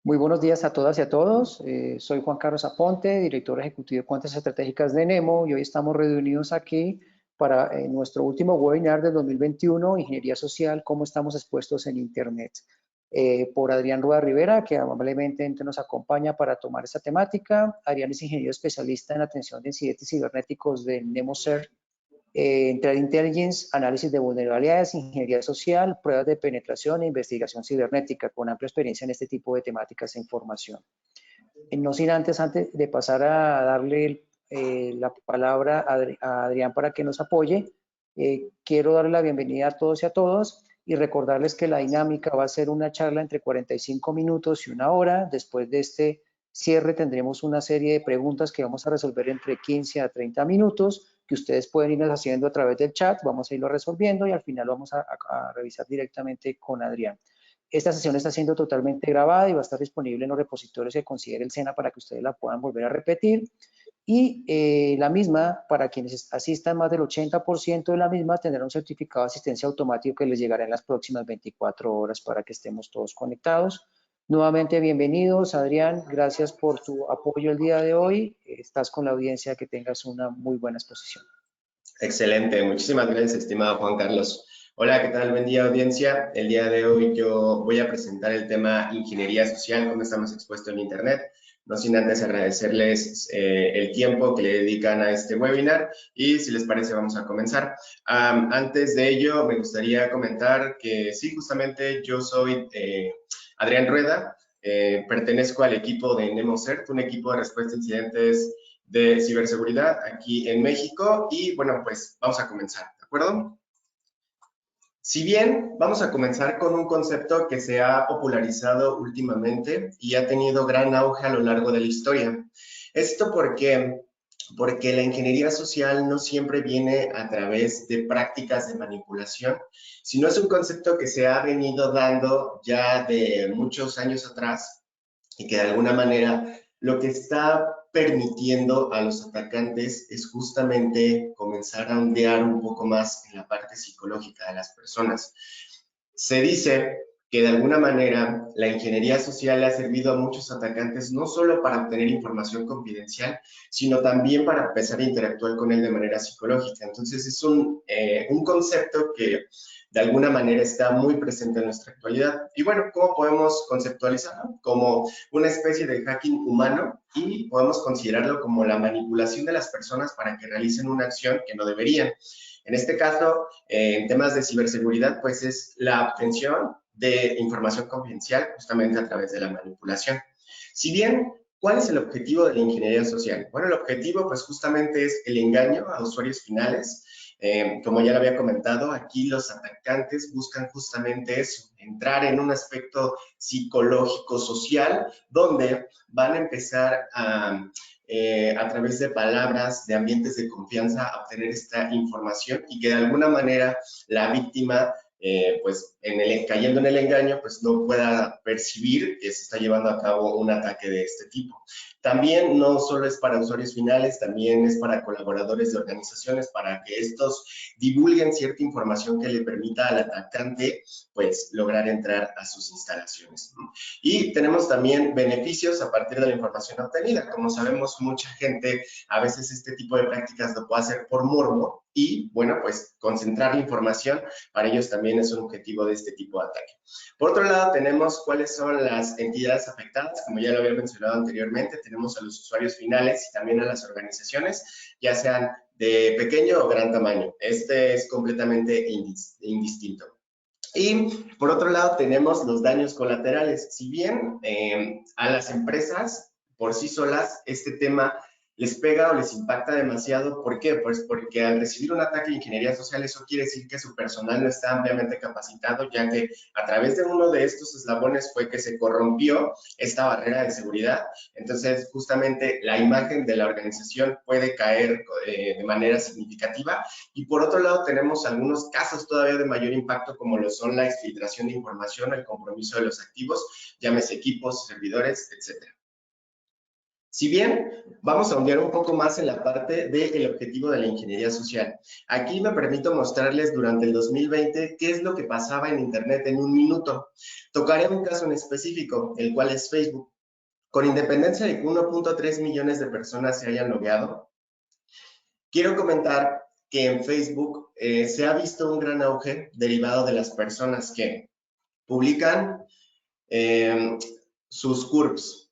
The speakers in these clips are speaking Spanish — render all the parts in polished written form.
Muy buenos días a todas y a todos. Soy Juan Carlos Aponte, director ejecutivo de cuentas estratégicas de Nemo, y hoy estamos reunidos aquí para nuestro último webinar del 2021, Ingeniería Social, cómo estamos expuestos en Internet. Por Adrián Rueda Rivera, que amablemente nos acompaña para tomar esta temática. Adrián es ingeniero especialista en atención de incidentes cibernéticos de NemoCert, Threat Intelligence, análisis de vulnerabilidades, ingeniería social, pruebas de penetración e investigación cibernética, con amplia experiencia en este tipo de temáticas e información. No sin antes de pasar a darle la palabra a Adrián para que nos apoye, quiero darle la bienvenida a todos y a todas y recordarles que la dinámica va a ser una charla entre 45 minutos y 1 hora. Después de este cierre tendremos una serie de preguntas que vamos a resolver entre 15 a 30 minutos, que ustedes pueden irnos haciendo a través del chat, vamos a irlo resolviendo y al final vamos a revisar directamente con Adrián. Esta sesión está siendo totalmente grabada y va a estar disponible en los repositorios que considere el SENA para que ustedes la puedan volver a repetir. Y la misma, para quienes asistan, más del 80% de la misma tendrá un certificado de asistencia automático que les llegará en las próximas 24 horas para que estemos todos conectados. Nuevamente, bienvenidos, Adrián. Gracias por tu apoyo el día de hoy. Estás con la audiencia, que tengas una muy buena exposición. Excelente, muchísimas gracias, estimado Juan Carlos. Hola, ¿qué tal? Buen día, audiencia. El día de hoy yo voy a presentar el tema ingeniería social, cómo estamos expuestos en Internet. No sin antes agradecerles el tiempo que le dedican a este webinar y si les parece vamos a comenzar. Antes de ello me gustaría comentar que sí, justamente yo soy Adrián Rueda, pertenezco al equipo de NemoCert, un equipo de respuesta a incidentes de ciberseguridad aquí en México y bueno, pues vamos a comenzar, ¿de acuerdo? Si bien vamos a comenzar con un concepto que se ha popularizado últimamente y ha tenido gran auge a lo largo de la historia. Esto porque la ingeniería social no siempre viene a través de prácticas de manipulación, sino es un concepto que se ha venido dando ya de muchos años atrás y que de alguna manera lo que está permitiendo a los atacantes es justamente comenzar a ondear un poco más en la parte psicológica de las personas. Se dice que de alguna manera la ingeniería social le ha servido a muchos atacantes no solo para obtener información confidencial, sino también para empezar a interactuar con él de manera psicológica. Entonces es un concepto que de alguna manera está muy presente en nuestra actualidad. Y bueno, ¿cómo podemos conceptualizarlo? Como una especie de hacking humano y podemos considerarlo como la manipulación de las personas para que realicen una acción que no deberían. En este caso, en temas de ciberseguridad, pues es la obtención de información confidencial justamente a través de la manipulación. Si bien, ¿cuál es el objetivo de la ingeniería social? Bueno, el objetivo pues justamente es el engaño a usuarios finales. Como ya lo había comentado, aquí los atacantes buscan justamente eso, entrar en un aspecto psicológico social donde van a empezar a través de palabras, de ambientes de confianza, a obtener esta información y que de alguna manera la víctima, pues cayendo en el engaño, pues no pueda percibir que se está llevando a cabo un ataque de este tipo. También no solo es para usuarios finales, también es para colaboradores de organizaciones, para que estos divulguen cierta información que le permita al atacante, pues, lograr entrar a sus instalaciones, ¿no? Y tenemos también beneficios a partir de la información obtenida. Como sabemos, mucha gente a veces este tipo de prácticas lo puede hacer por morbo y, bueno, pues concentrar la información para ellos también es un objetivo de este tipo de ataque. Por otro lado, tenemos cuáles son las entidades afectadas. Como ya lo había mencionado anteriormente, tenemos a los usuarios finales y también a las organizaciones, ya sean de pequeño o gran tamaño. Este es completamente indistinto. Y por otro lado tenemos los daños colaterales. Si bien a las empresas por sí solas este tema les pega o les impacta demasiado, ¿por qué? Pues porque al recibir un ataque de ingeniería social eso quiere decir que su personal no está ampliamente capacitado, ya que a través de uno de estos eslabones fue que se corrompió esta barrera de seguridad. Entonces justamente la imagen de la organización puede caer de manera significativa. Y por otro lado tenemos algunos casos todavía de mayor impacto, como lo son la exfiltración de información, el compromiso de los activos, llámese equipos, servidores, etc. Si bien vamos a ondear un poco más en la parte del objetivo de la ingeniería social, aquí me permito mostrarles durante el 2020 qué es lo que pasaba en Internet en un minuto. Tocaré un caso en específico, el cual es Facebook. Con independencia de que 1.3 millones de personas se hayan logueado, quiero comentar que en Facebook se ha visto un gran auge derivado de las personas que publican sus CURPS,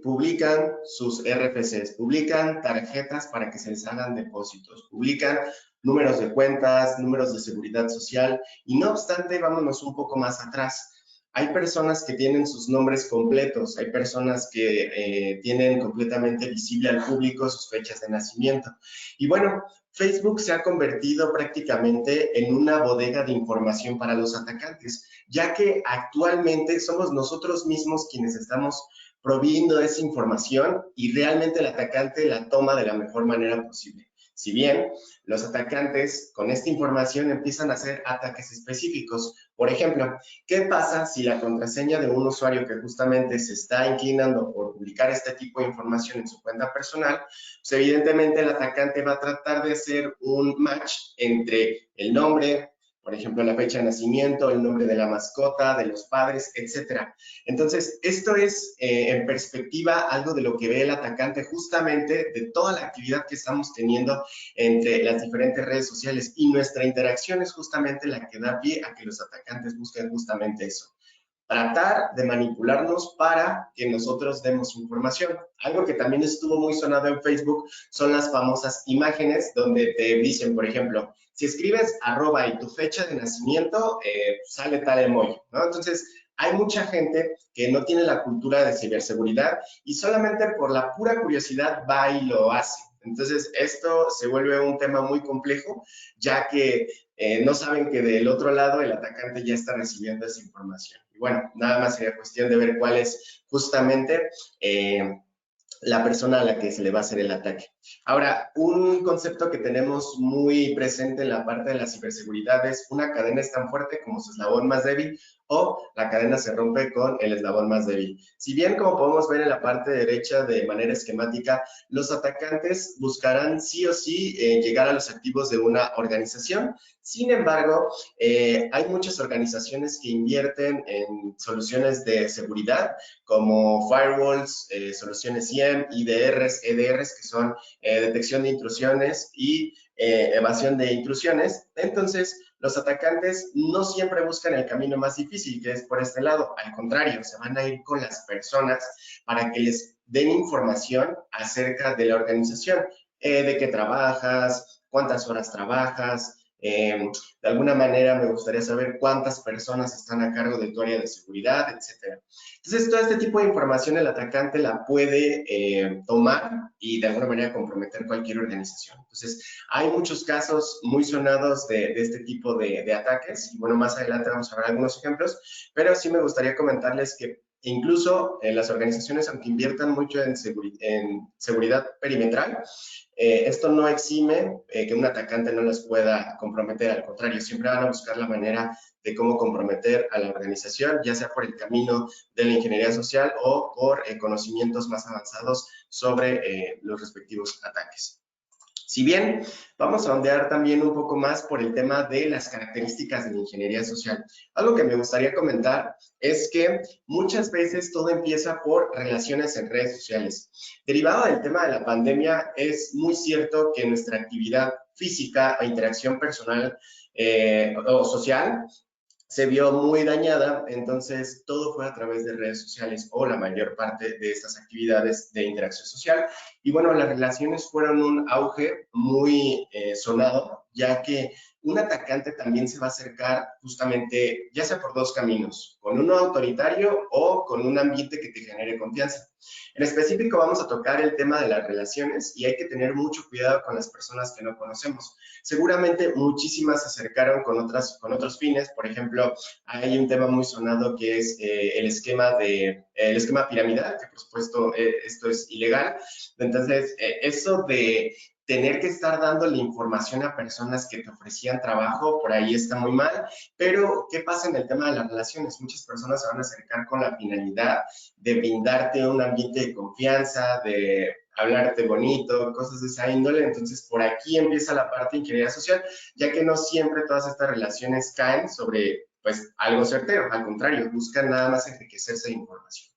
publican sus RFCs, publican tarjetas para que se les hagan depósitos, publican números de cuentas, números de seguridad social, y no obstante, vámonos un poco más atrás. Hay personas que tienen sus nombres completos, hay personas que tienen completamente visible al público sus fechas de nacimiento. Y bueno, Facebook se ha convertido prácticamente en una bodega de información para los atacantes, ya que actualmente somos nosotros mismos quienes estamos proviendo esa información y realmente el atacante la toma de la mejor manera posible. Si bien los atacantes con esta información empiezan a hacer ataques específicos. Por ejemplo, ¿qué pasa si la contraseña de un usuario que justamente se está inclinando por publicar este tipo de información en su cuenta personal? Pues evidentemente el atacante va a tratar de hacer un match entre el nombre, por ejemplo, la fecha de nacimiento, el nombre de la mascota, de los padres, etcétera. Entonces, esto es en perspectiva algo de lo que ve el atacante justamente de toda la actividad que estamos teniendo entre las diferentes redes sociales, y nuestra interacción es justamente la que da pie a que los atacantes busquen justamente eso. Tratar de manipularnos para que nosotros demos información. Algo que también estuvo muy sonado en Facebook son las famosas imágenes donde te dicen, por ejemplo, si escribes arroba y tu fecha de nacimiento, sale tal emoji, ¿no? Entonces, hay mucha gente que no tiene la cultura de ciberseguridad y solamente por la pura curiosidad va y lo hace. Entonces, esto se vuelve un tema muy complejo, ya que no saben que del otro lado el atacante ya está recibiendo esa información. Y bueno, nada más sería cuestión de ver cuál es justamente la persona a la que se le va a hacer el ataque. Ahora, un concepto que tenemos muy presente en la parte de la ciberseguridad es: una cadena es tan fuerte como su eslabón más débil, o la cadena se rompe con el eslabón más débil. Si bien, como podemos ver en la parte derecha de manera esquemática, los atacantes buscarán sí o sí llegar a los activos de una organización. Sin embargo, hay muchas organizaciones que invierten en soluciones de seguridad como firewalls, soluciones IEM, IDRs, EDRs, que son detección de intrusiones y evasión de intrusiones. Entonces, los atacantes no siempre buscan el camino más difícil, que es por este lado. Al contrario, se van a ir con las personas para que les den información acerca de la organización, de qué trabajas, cuántas horas trabajas. De alguna manera me gustaría saber cuántas personas están a cargo de tu área de seguridad, etcétera. Entonces, todo este tipo de información el atacante la puede tomar y de alguna manera comprometer cualquier organización. Entonces, hay muchos casos muy sonados de este tipo de ataques, y bueno, más adelante vamos a ver algunos ejemplos, pero sí me gustaría comentarles que incluso las organizaciones, aunque inviertan mucho en seguridad perimetral, esto no exime que un atacante no las pueda comprometer. Al contrario, siempre van a buscar la manera de cómo comprometer a la organización, ya sea por el camino de la ingeniería social o por conocimientos más avanzados sobre los respectivos ataques. Si bien vamos a ondear también un poco más por el tema de las características de la ingeniería social. Algo que me gustaría comentar es que muchas veces todo empieza por relaciones en redes sociales. Derivado del tema de la pandemia, es muy cierto que nuestra actividad física o interacción personal o social se vio muy dañada, entonces todo fue a través de redes sociales, o la mayor parte de estas actividades de interacción social. Y bueno, las relaciones fueron un auge muy sonado, ya que un atacante también se va a acercar justamente, ya sea por dos caminos: con uno autoritario o con un ambiente que te genere confianza. En específico vamos a tocar el tema de las relaciones, y hay que tener mucho cuidado con las personas que no conocemos. Seguramente muchísimas se acercaron con otros fines. Por ejemplo, hay un tema muy sonado que es el esquema piramidal, que por supuesto esto es ilegal. Entonces, eso de tener que estar dándole información a personas que te ofrecían trabajo, por ahí está muy mal. Pero, ¿qué pasa en el tema de las relaciones? Muchas personas se van a acercar con la finalidad de brindarte un ambiente de confianza, de hablarte bonito, cosas de esa índole. Entonces, por aquí empieza la parte de ingeniería social, ya que no siempre todas estas relaciones caen sobre, pues, algo certero. Al contrario, buscan nada más enriquecerse de información.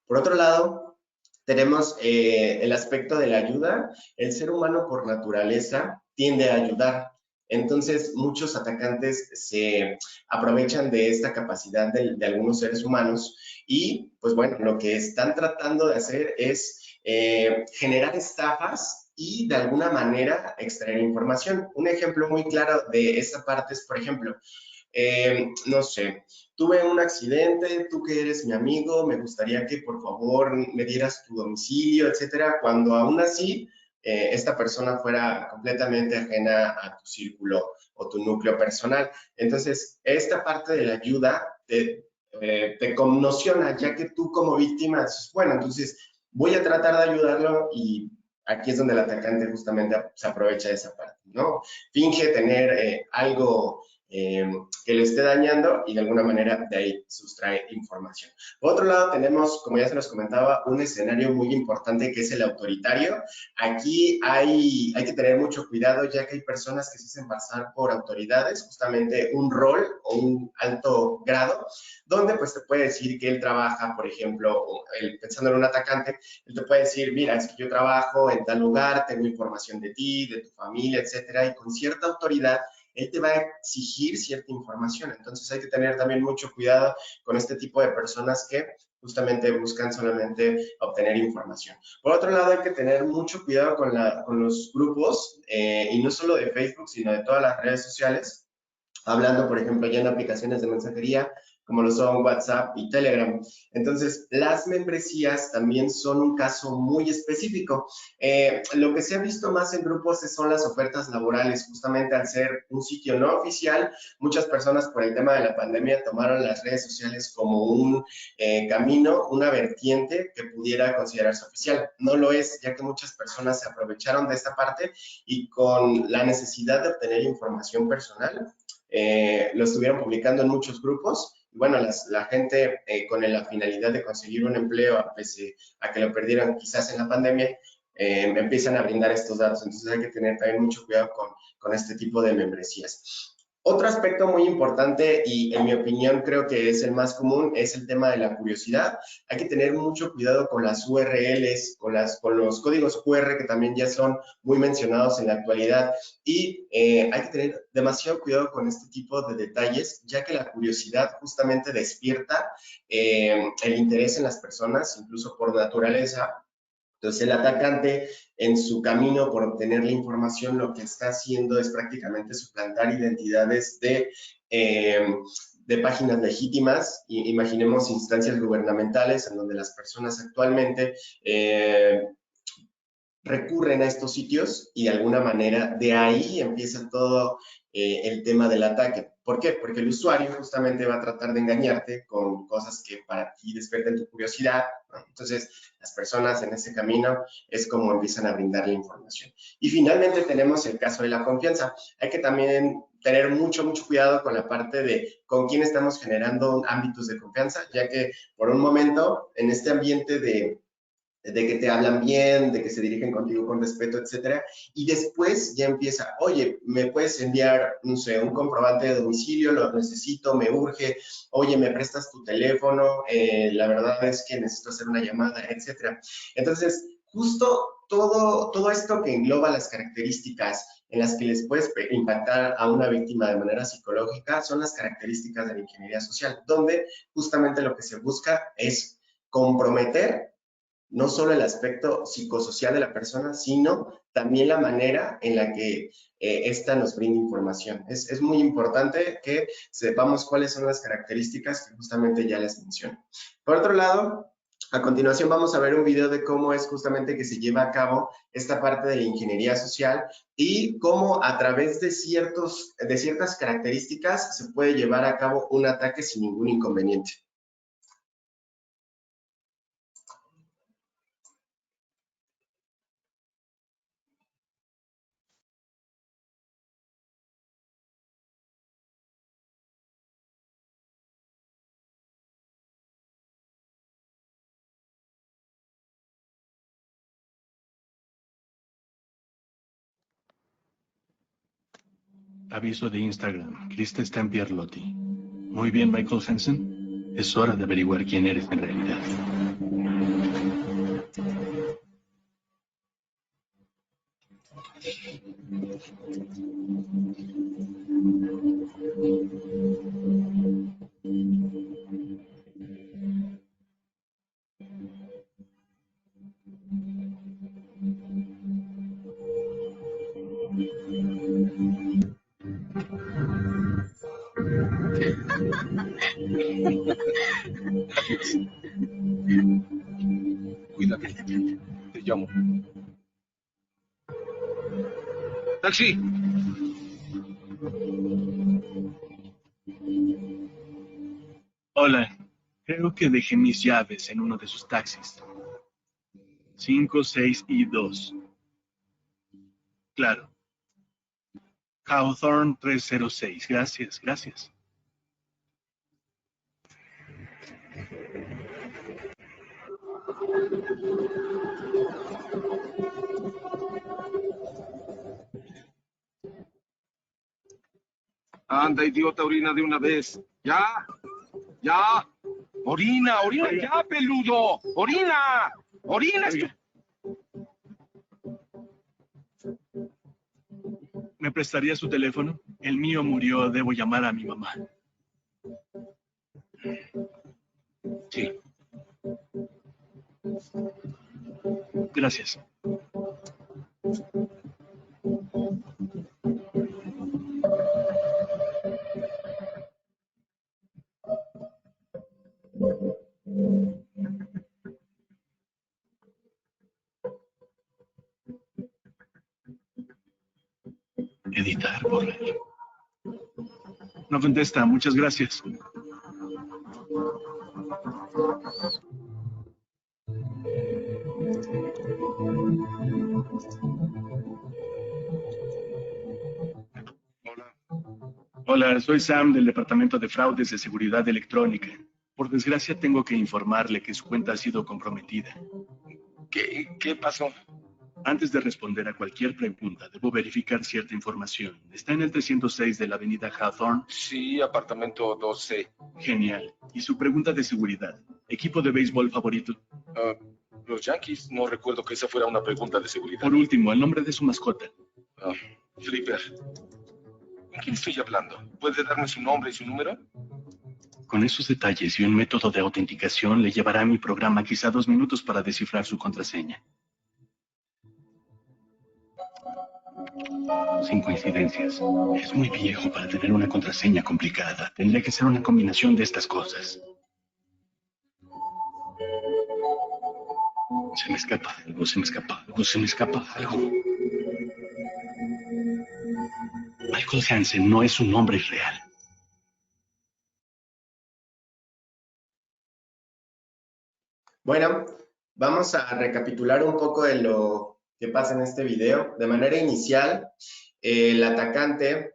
Por otro lado, tenemos el aspecto de la ayuda. El ser humano por naturaleza tiende a ayudar. Entonces, muchos atacantes se aprovechan de esta capacidad de algunos seres humanos y, pues bueno, lo que están tratando de hacer es generar estafas y de alguna manera extraer información. Un ejemplo muy claro de esta parte es, por ejemplo, no sé, tuve un accidente, tú que eres mi amigo, me gustaría que por favor me dieras tu domicilio, etcétera, cuando aún así esta persona fuera completamente ajena a tu círculo o tu núcleo personal. Entonces, esta parte de la ayuda te conmociona, ya que tú como víctima dices, bueno, entonces voy a tratar de ayudarlo y aquí es donde el atacante justamente se aprovecha de esa parte, ¿no? Finge tener algo que le esté dañando y de alguna manera de ahí sustrae información. Por otro lado, tenemos, como ya se los comentaba, un escenario muy importante que es el autoritario. Aquí hay que tener mucho cuidado, ya que hay personas que se hacen pasar por autoridades, justamente un rol o un alto grado, donde pues te puede decir que él trabaja, por ejemplo, pensando en un atacante, él te puede decir, mira, es que yo trabajo en tal lugar, tengo información de ti, de tu familia, etcétera, y con cierta autoridad él te va a exigir cierta información. Entonces hay que tener también mucho cuidado con este tipo de personas que justamente buscan solamente obtener información. Por otro lado, hay que tener mucho cuidado con los grupos, y no solo de Facebook, sino de todas las redes sociales, hablando, por ejemplo, ya en aplicaciones de mensajería, como lo son WhatsApp y Telegram. Entonces, las membresías también son un caso muy específico. Lo que se ha visto más en grupos son las ofertas laborales, justamente al ser un sitio no oficial, muchas personas por el tema de la pandemia tomaron las redes sociales como un camino, una vertiente que pudiera considerarse oficial. No lo es, ya que muchas personas se aprovecharon de esta parte y con la necesidad de obtener información personal, lo estuvieron publicando en muchos grupos. Y bueno, la gente con la finalidad de conseguir un empleo, a pesar a que lo perdieron quizás en la pandemia, empiezan a brindar estos datos. Entonces hay que tener también mucho cuidado con este tipo de membresías. Otro aspecto muy importante y en mi opinión creo que es el más común es el tema de la curiosidad. Hay que tener mucho cuidado con las URLs, con los códigos QR que también ya son muy mencionados en la actualidad y hay que tener demasiado cuidado con este tipo de detalles, ya que la curiosidad justamente despierta el interés en las personas, incluso por naturaleza. Entonces, el atacante, en su camino por obtener la información, lo que está haciendo es prácticamente suplantar identidades de páginas legítimas. Imaginemos instancias gubernamentales en donde las personas actualmente recurren a estos sitios y de alguna manera de ahí empieza todo el tema del ataque. ¿Por qué? Porque el usuario justamente va a tratar de engañarte con cosas que para ti despierten tu curiosidad, ¿no? Entonces, las personas en ese camino es como empiezan a brindar la información. Y finalmente tenemos el caso de la confianza. Hay que también tener mucho cuidado con la parte de con quién estamos generando ámbitos de confianza, ya que por un momento en este ambiente de que te hablan bien, de que se dirigen contigo con respeto, etcétera. Y después ya empieza, oye, me puedes enviar, no sé, un comprobante de domicilio, lo necesito, me urge, oye, me prestas tu teléfono, la verdad es que necesito hacer una llamada, etcétera. Entonces, justo todo esto que engloba las características en las que les puedes impactar a una víctima de manera psicológica son las características de la ingeniería social, donde justamente lo que se busca es comprometer no solo el aspecto psicosocial de la persona, sino también la manera en la que esta nos brinda información. Es muy importante que sepamos cuáles son las características que justamente ya les menciono. Por otro lado, a continuación vamos a ver un video de cómo es justamente que se lleva a cabo esta parte de la ingeniería social y cómo a través de ciertas características se puede llevar a cabo un ataque sin ningún inconveniente. Aviso de Instagram. Krista está en Pierlotti. Muy bien, Michael Hansen. Es hora de averiguar quién eres en realidad. Cuídate. Te llamo. ¡Taxi! Hola. Creo que dejé mis llaves en uno de sus taxis. 5, 6 y 2. Claro. Hawthorne 306. Gracias, gracias. Anda, idiota, orina de una vez. ¡Ya! ¡Ya! ¡Orina, orina! Oiga. ¡Ya, peludo! ¡Orina! ¡Orina! Oiga. ¿Me prestaría su teléfono? El mío murió, debo llamar a mi mamá. Sí. Gracias. Editar, borrar. No contesta, muchas gracias. Hola. Hola, soy Sam del Departamento de Fraudes de Seguridad Electrónica. Por desgracia tengo que informarle que su cuenta ha sido comprometida. ¿Qué pasó? Antes de responder a cualquier pregunta, debo verificar cierta información. Está en el 306 de la avenida Hawthorne. Sí, apartamento 12. Genial. Y su pregunta de seguridad. ¿Equipo de béisbol favorito? Los Yankees. No recuerdo que esa fuera una pregunta de seguridad. Por último, el nombre de su mascota. Flipper. ¿Con quién estoy hablando? ¿Puede darme su nombre y su número? Con esos detalles y un método de autenticación le llevará a mi programa quizá 2 minutos para descifrar su contraseña. Sin coincidencias. Es muy viejo para tener una contraseña complicada. Tendría que ser una combinación de estas cosas. Se me escapa algo, se me escapa algo, se me escapa algo. Michael Hansen no es un nombre real. Bueno, vamos a recapitular un poco de lo que pasa en este video. De manera inicial, el atacante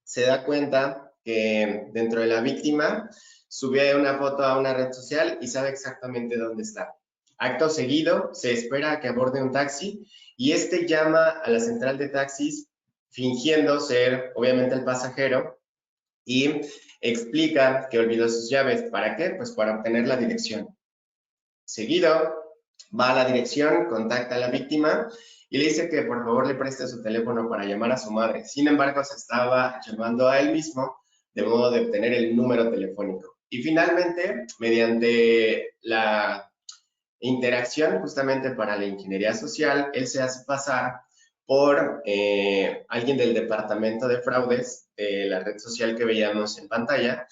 se da cuenta que dentro de la víctima subió una foto a una red social y sabe exactamente dónde está. Acto seguido, se espera a que aborde un taxi y este llama a la central de taxis fingiendo ser, obviamente, el pasajero y explica que olvidó sus llaves. ¿Para qué? Pues para obtener la dirección. Seguido, va a la dirección, contacta a la víctima y le dice que por favor le preste su teléfono para llamar a su madre. Sin embargo, se estaba llamando a él mismo de modo de obtener el número telefónico. Y finalmente, mediante la interacción justamente para la ingeniería social, él se hace pasar por alguien del departamento de fraudes de la red social que veíamos en pantalla.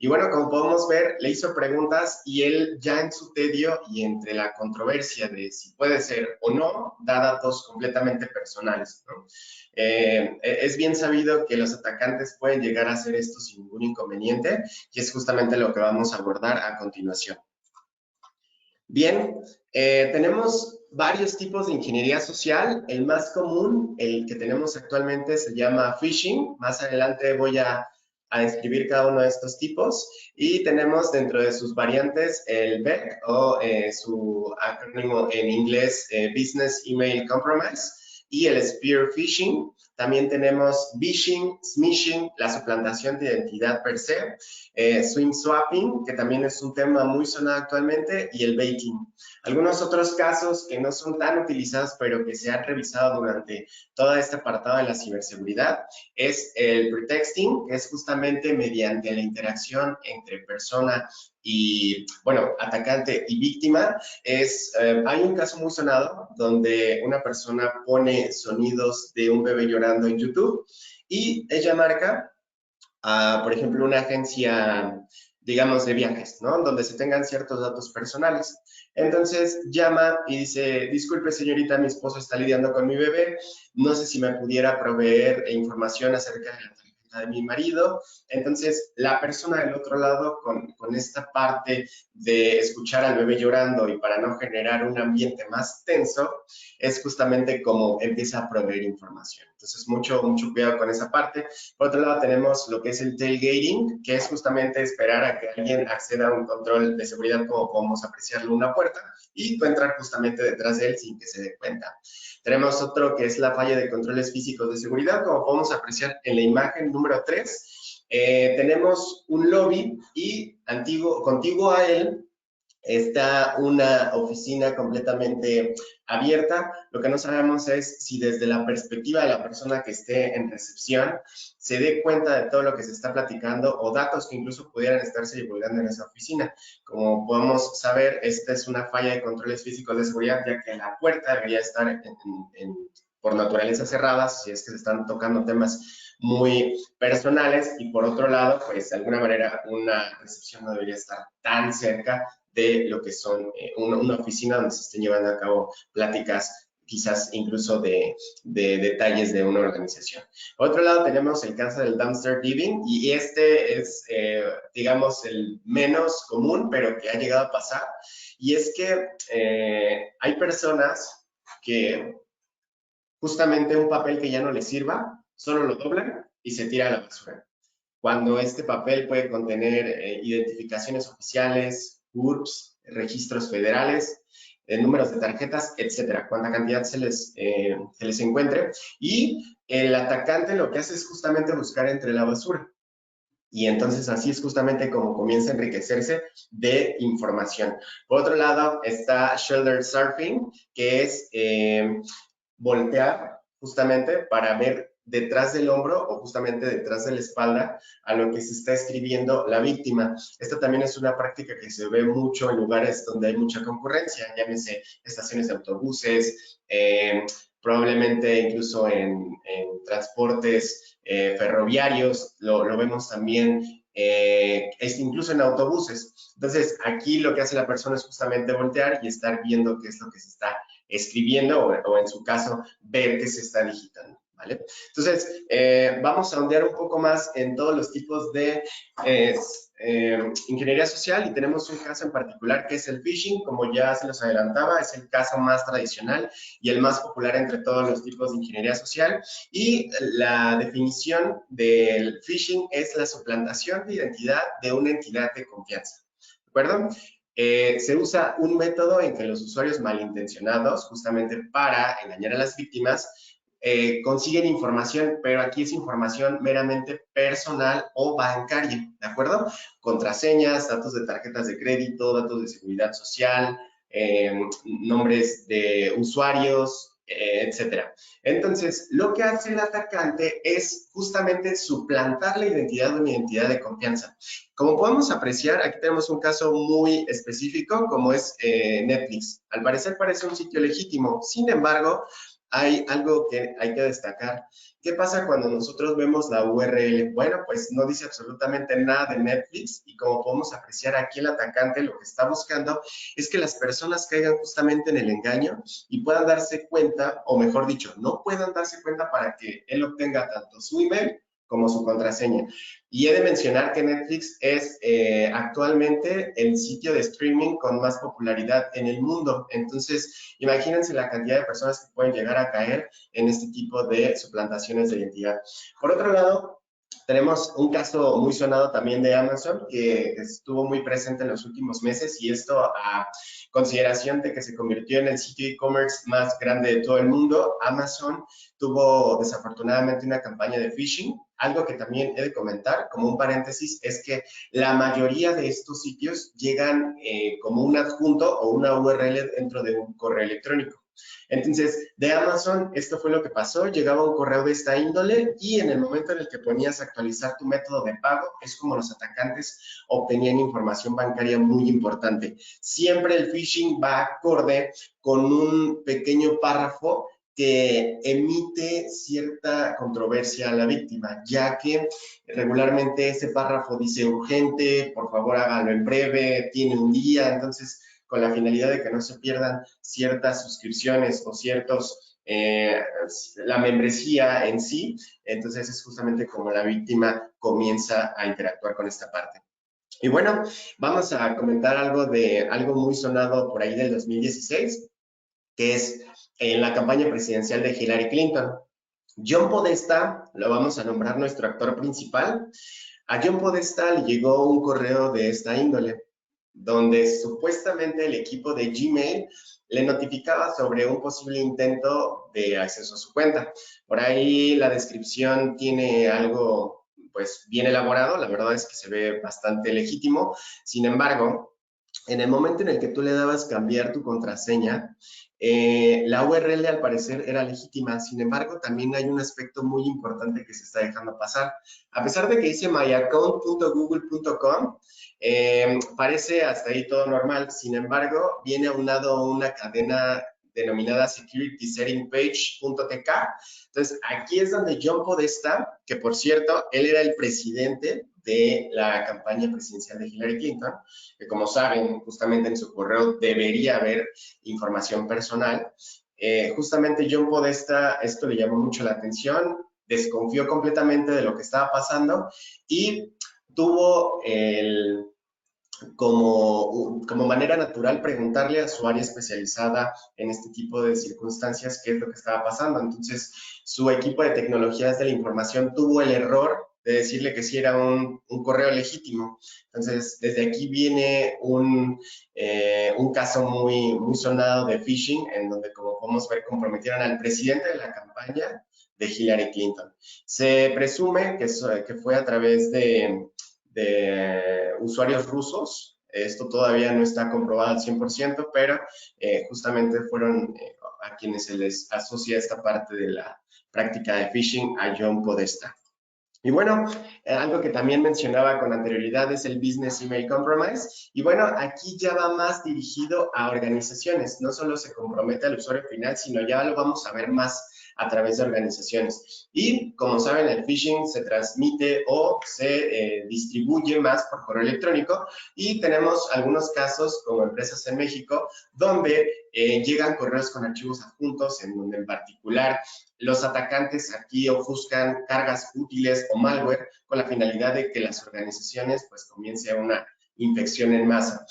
Y bueno, como podemos ver, le hizo preguntas y él ya en su tedio y entre la controversia de si puede ser o no, da datos completamente personales, ¿no? Es bien sabido que los atacantes pueden llegar a hacer esto sin ningún inconveniente y es justamente lo que vamos a abordar a continuación. Bien, tenemos varios tipos de ingeniería social. El más común, el que tenemos actualmente, se llama phishing. Más adelante voy a describir cada uno de estos tipos. Y tenemos dentro de sus variantes el BEC o su acrónimo en inglés Business Email Compromise y el Spear Phishing. También tenemos phishing, smishing, la suplantación de identidad per se, swim swapping, que también es un tema muy sonado actualmente, y el baiting. Algunos otros casos que no son tan utilizados, pero que se han revisado durante todo este apartado de la ciberseguridad, es el pretexting, que es justamente mediante la interacción entre persona y, bueno, atacante y víctima. Hay un caso muy sonado donde una persona pone sonidos de un bebé llorando en YouTube y ella marca a, por ejemplo, una agencia, digamos, de viajes, ¿no? Donde se tengan ciertos datos personales. Entonces llama y dice, disculpe señorita, mi esposo está lidiando con mi bebé, no sé si me pudiera proveer información acerca de la tarjeta de mi marido. Entonces la persona del otro lado con esta parte de escuchar al bebé llorando y para no generar un ambiente más tenso, es justamente como empieza a proveer información. Entonces mucho cuidado con esa parte. Por otro lado tenemos lo que es el tailgating, que es justamente esperar a que alguien acceda a un control de seguridad como podemos apreciarlo una puerta y tú entrar justamente detrás de él sin que se dé cuenta. Tenemos otro que es la falla de controles físicos de seguridad, como podemos apreciar en la imagen número 3. Tenemos un lobby y contiguo a él está una oficina completamente abierta. Lo que no sabemos es si desde la perspectiva de la persona que esté en recepción se dé cuenta de todo lo que se está platicando o datos que incluso pudieran estarse divulgando en esa oficina. Como podemos saber, esta es una falla de controles físicos de seguridad, ya que la puerta debería estar por naturaleza cerrada, si es que se están tocando temas muy personales, y por otro lado, pues de alguna manera una recepción no debería estar tan cerca de lo que son una oficina donde se estén llevando a cabo pláticas, quizás incluso de detalles de una organización. Por otro lado, tenemos el caso del dumpster diving, y este es, digamos, el menos común, pero que ha llegado a pasar, y es que hay personas que justamente un papel que ya no les sirva, solo lo doblan y se tira a la basura. Cuando este papel puede contener identificaciones oficiales, CURPS, registros federales, números de tarjetas, etcétera, cuánta cantidad se les encuentre. Y el atacante lo que hace es justamente buscar entre la basura. Y entonces así es justamente como comienza a enriquecerse de información. Por otro lado está shoulder surfing, que es voltear justamente para ver detrás del hombro o justamente detrás de la espalda a lo que se está escribiendo la víctima. Esta también es una práctica que se ve mucho en lugares donde hay mucha concurrencia, llámese estaciones de autobuses, probablemente incluso en transportes ferroviarios, lo vemos también incluso en autobuses. Entonces, aquí lo que hace la persona es justamente voltear y estar viendo qué es lo que se está escribiendo o en su caso, ver qué se está digitando, ¿vale? Entonces, vamos a ondear un poco más en todos los tipos de ingeniería social, y tenemos un caso en particular que es el phishing. Como ya se los adelantaba, es el caso más tradicional y el más popular entre todos los tipos de ingeniería social, y la definición del phishing es la suplantación de identidad de una entidad de confianza, ¿de acuerdo? Se usa un método en que los usuarios malintencionados, justamente para engañar a las víctimas, consiguen información, pero aquí es información meramente personal o bancaria, ¿de acuerdo? Contraseñas, datos de tarjetas de crédito, datos de seguridad social, nombres de usuarios, etcétera. Entonces, lo que hace el atacante es justamente suplantar la identidad de una identidad de confianza. Como podemos apreciar, aquí tenemos un caso muy específico, como es Netflix. Al parecer parece un sitio legítimo, sin embargo, hay algo que hay que destacar. ¿Qué pasa cuando nosotros vemos la URL? Bueno, pues no dice absolutamente nada de Netflix, y como podemos apreciar aquí, el atacante lo que está buscando es que las personas caigan justamente en el engaño y puedan darse cuenta, o mejor dicho, no puedan darse cuenta para que él obtenga tanto su email como su contraseña. Y he de mencionar que Netflix es actualmente el sitio de streaming con más popularidad en el mundo. Entonces, imagínense la cantidad de personas que pueden llegar a caer en este tipo de suplantaciones de identidad. Por otro lado, Tenemos un caso muy sonado también de Amazon, que estuvo muy presente en los últimos meses, y esto a consideración de que se convirtió en el sitio e-commerce más grande de todo el mundo. Amazon tuvo desafortunadamente una campaña de phishing. Algo que también he de comentar, como un paréntesis, es que la mayoría de estos sitios llegan como un adjunto o una URL dentro de un correo electrónico. Entonces, de Amazon, esto fue lo que pasó, llegaba un correo de esta índole y en el momento en el que ponías a actualizar tu método de pago, es como los atacantes obtenían información bancaria muy importante. Siempre el phishing va acorde con un pequeño párrafo que emite cierta controversia a la víctima, ya que regularmente ese párrafo dice urgente, por favor hágalo en breve, tiene un día, entonces con la finalidad de que no se pierdan ciertas suscripciones o la membresía en sí, entonces es justamente como la víctima comienza a interactuar con esta parte. Y bueno, vamos a comentar algo muy sonado por ahí del 2016, que es la campaña presidencial de Hillary Clinton. John Podesta, lo vamos a nombrar nuestro actor principal. A John Podesta le llegó un correo de esta índole, donde supuestamente el equipo de Gmail le notificaba sobre un posible intento de acceso a su cuenta. Por ahí la descripción tiene algo, pues, bien elaborado, la verdad es que se ve bastante legítimo. Sin embargo, en el momento en el que tú le dabas cambiar tu contraseña, la URL al parecer era legítima. Sin embargo, también hay un aspecto muy importante que se está dejando pasar. A pesar de que dice myaccount.google.com, parece hasta ahí todo normal. Sin embargo, viene aunado una cadena denominada securitysettingpage.tk. Entonces, aquí es donde John Podesta, que por cierto, él era el presidente de la campaña presidencial de Hillary Clinton, que como saben, justamente en su correo debería haber información personal. Justamente John Podesta, esto le llamó mucho la atención, desconfió completamente de lo que estaba pasando y tuvo como manera natural preguntarle a su área especializada en este tipo de circunstancias qué es lo que estaba pasando. Entonces, su equipo de tecnologías de la información tuvo el error de decirle que sí era un correo legítimo. Entonces, desde aquí viene un caso muy, muy sonado de phishing, en donde, como podemos ver, comprometieron al presidente de la campaña de Hillary Clinton. Se presume que fue a través de usuarios rusos. Esto todavía no está comprobado al 100%, pero justamente fueron a quienes se les asocia esta parte de la práctica de phishing a John Podesta. Y bueno, algo que también mencionaba con anterioridad es el Business Email Compromise. Y bueno, aquí ya va más dirigido a organizaciones. No solo se compromete al usuario final, sino ya lo vamos a ver más a través de organizaciones. Y como saben, el phishing se transmite o se distribuye más por correo electrónico. Y tenemos algunos casos, como empresas en México, donde llegan correos con archivos adjuntos, en donde en particular los atacantes aquí ofuscan cargas útiles o malware con la finalidad de que las organizaciones pues comience una infección en masa.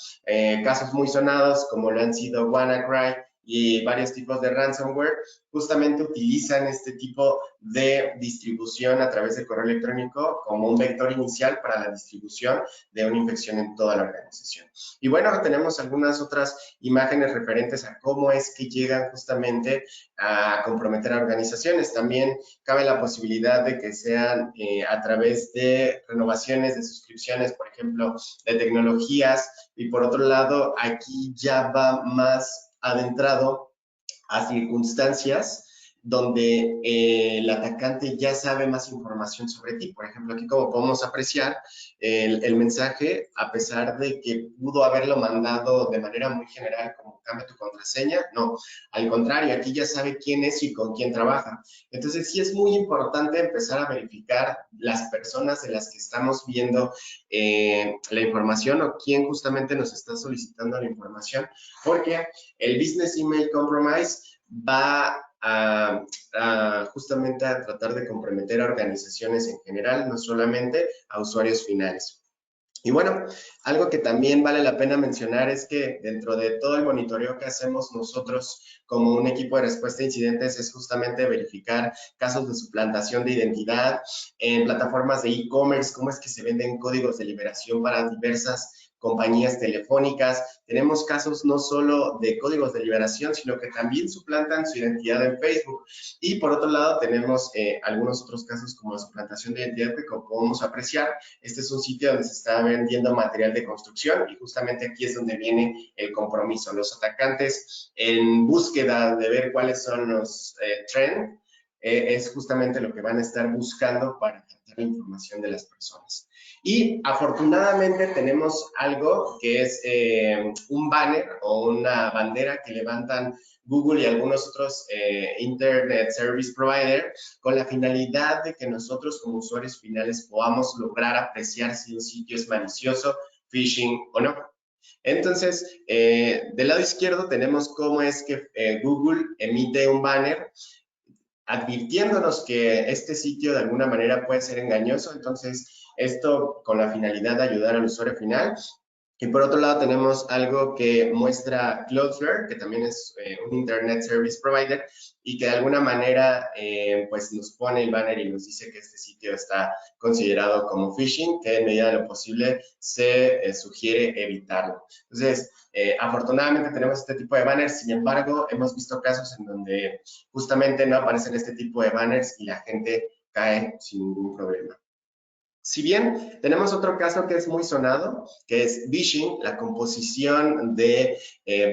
Casos muy sonados como lo han sido WannaCry y varios tipos de ransomware, justamente utilizan este tipo de distribución a través de correo electrónico como un vector inicial para la distribución de una infección en toda la organización. Y bueno, tenemos algunas otras imágenes referentes a cómo es que llegan justamente a comprometer a organizaciones. También cabe la posibilidad de que sean a través de renovaciones de suscripciones, por ejemplo, de tecnologías. Y por otro lado, aquí ya va más adentrado a circunstancias donde el atacante ya sabe más información sobre ti. Por ejemplo, aquí como podemos apreciar, el mensaje, a pesar de que pudo haberlo mandado de manera muy general, como cambia tu contraseña, no, al contrario, aquí ya sabe quién es y con quién trabaja. Entonces, sí es muy importante empezar a verificar las personas de las que estamos viendo la información o quién justamente nos está solicitando la información, porque el Business Email Compromise va justamente a tratar de comprometer a organizaciones en general, no solamente a usuarios finales. Y bueno, algo que también vale la pena mencionar es que dentro de todo el monitoreo que hacemos nosotros como un equipo de respuesta a incidentes es justamente verificar casos de suplantación de identidad en plataformas de e-commerce, cómo es que se venden códigos de liberación para diversas compañías telefónicas. Tenemos casos no solo de códigos de liberación, sino que también suplantan su identidad en Facebook. Y por otro lado, tenemos algunos otros casos como la suplantación de identidad que, como podemos apreciar, este es un sitio donde se está vendiendo material de construcción y justamente aquí es donde viene el compromiso. Los atacantes, en búsqueda de ver cuáles son los trends, es justamente lo que van a estar buscando para captar la información de las personas. Y afortunadamente tenemos algo que es un banner o una bandera que levantan Google y algunos otros Internet Service Provider con la finalidad de que nosotros como usuarios finales podamos lograr apreciar si un sitio es malicioso, phishing o no. Entonces, del lado izquierdo tenemos cómo es que Google emite un banner advirtiéndonos que este sitio de alguna manera puede ser engañoso. Entonces, esto con la finalidad de ayudar al usuario final. Y por otro lado tenemos algo que muestra Cloudflare, que también es un Internet Service Provider y que de alguna manera pues nos pone el banner y nos dice que este sitio está considerado como phishing, que en medida de lo posible se sugiere evitarlo. Entonces, afortunadamente tenemos este tipo de banners, sin embargo, hemos visto casos en donde justamente no aparecen este tipo de banners y la gente cae sin ningún problema. Si bien tenemos otro caso que es muy sonado, que es vishing, la composición de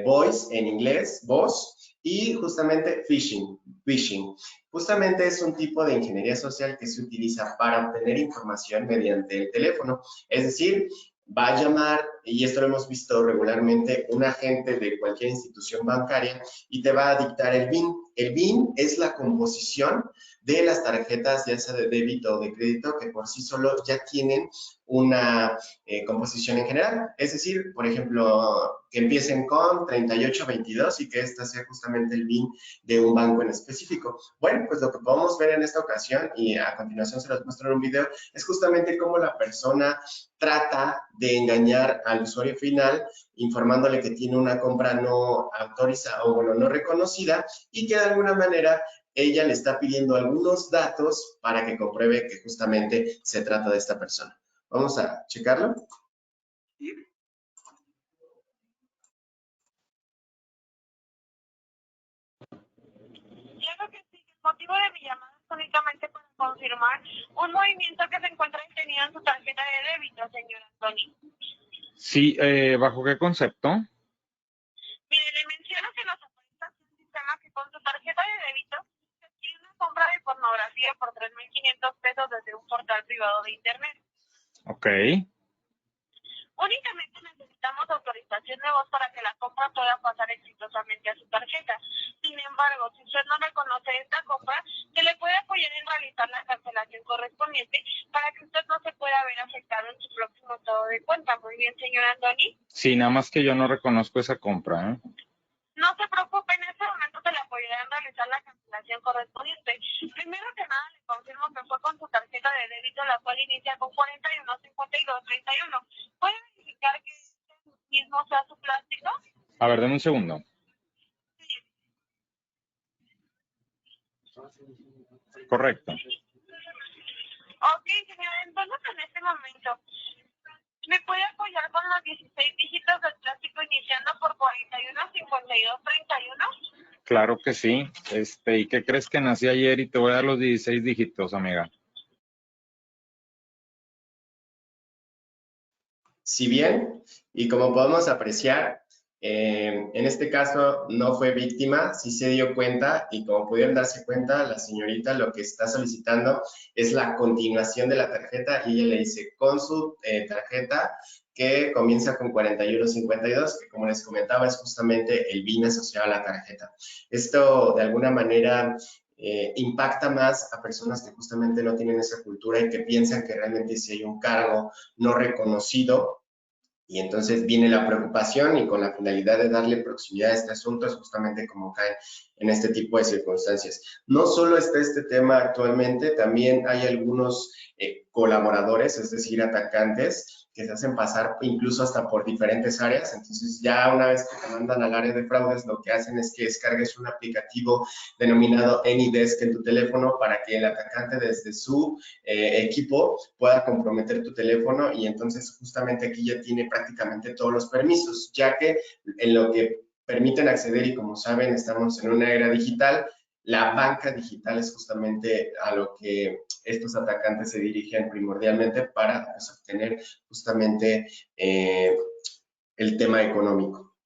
voice en inglés, voz, y justamente phishing. Justamente es un tipo de ingeniería social que se utiliza para obtener información mediante el teléfono. Es decir, va a llamar, y esto lo hemos visto regularmente, un agente de cualquier institución bancaria y te va a dictar el BIN. El BIN es la composición de las tarjetas, ya sea de débito o de crédito, que por sí solo ya tienen una composición en general. Es decir, por ejemplo, que empiecen con 3822 y que esta sea justamente el BIN de un banco en específico. Bueno, pues lo que podemos ver en esta ocasión, y a continuación se los muestro en un video, es justamente cómo la persona trata de engañar al usuario final, informándole que tiene una compra no autorizada o, bueno, no reconocida y que de alguna manera ella le está pidiendo algunos datos para que compruebe que justamente se trata de esta persona. Vamos a checarlo. Claro que sí. El motivo de mi llamada es únicamente para confirmar un movimiento que se encuentra detenido en su tarjeta de débito, señor Anthony. Sí, ¿bajo qué concepto? Mire, le menciono que nos aparece un sistema que con su tarjeta de débito se adquiere una compra de pornografía por 3.500 pesos desde un portal privado de internet. Ok. Únicamente necesitamos autorización de voz para que la compra pueda pasar exitosamente a su tarjeta. Sin embargo, si usted no reconoce esta compra, se le puede apoyar en realizar la cancelación correspondiente para que usted no se pueda ver afectado en su próximo estado de cuenta. Muy bien, señor Andoni. Sí, nada más que yo no reconozco esa compra, ¿eh? No se preocupe, en este momento se le apoyará en realizar la cancelación correspondiente. Primero que nada, le confirmo que fue con su tarjeta de débito, la cual inicia con 415231. ¿Puede verificar que este mismo sea su plástico? A ver, deme un segundo. Sí. Correcto. Ok, señor, entonces en este momento, ¿me puede apoyar con los 16 dígitos del plástico iniciando por 415231? Claro que sí. ¿Y qué crees que nací ayer y te voy a dar los 16 dígitos, amiga? Si bien, y como podemos apreciar, en este caso no fue víctima, sí se dio cuenta y como pudieron darse cuenta, la señorita lo que está solicitando es la continuación de la tarjeta y ella le dice con su tarjeta que comienza con 4152, que como les comentaba es justamente el BIN asociado a la tarjeta. Esto de alguna manera impacta más a personas que justamente no tienen esa cultura y que piensan que realmente si hay un cargo no reconocido, y entonces viene la preocupación y con la finalidad de darle proximidad a este asunto es justamente como cae en este tipo de circunstancias. No solo está este tema actualmente, también hay algunos colaboradores, es decir, atacantes que se hacen pasar incluso hasta por diferentes áreas. Entonces ya una vez que te mandan al área de fraudes, lo que hacen es que descargues un aplicativo denominado AnyDesk en tu teléfono para que el atacante desde su equipo pueda comprometer tu teléfono, y entonces justamente aquí ya tiene prácticamente todos los permisos, ya que en lo que permiten acceder, y como saben estamos en una era digital, la banca digital es justamente a lo que estos atacantes se dirigen primordialmente para pues, obtener justamente el tema económico.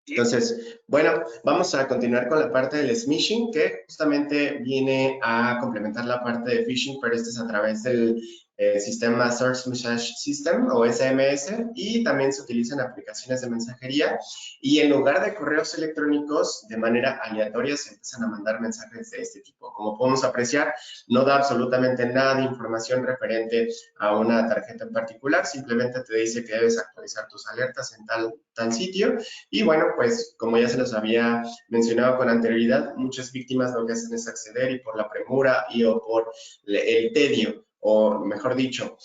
Entonces, bueno, vamos a continuar con la parte del smishing, que justamente viene a complementar la parte de phishing, pero este es a través del sistema Source Message System o SMS, y también se utilizan aplicaciones de mensajería, y en lugar de correos electrónicos de manera aleatoria se empiezan a mandar mensajes de este tipo. Como podemos apreciar, no da absolutamente nada de información referente a una tarjeta en particular, simplemente te dice que debes actualizar tus alertas en tal sitio, y bueno, pues como ya se los había mencionado con anterioridad, muchas víctimas lo que hacen es acceder, y por la premura y o por el tedio, o mejor dicho,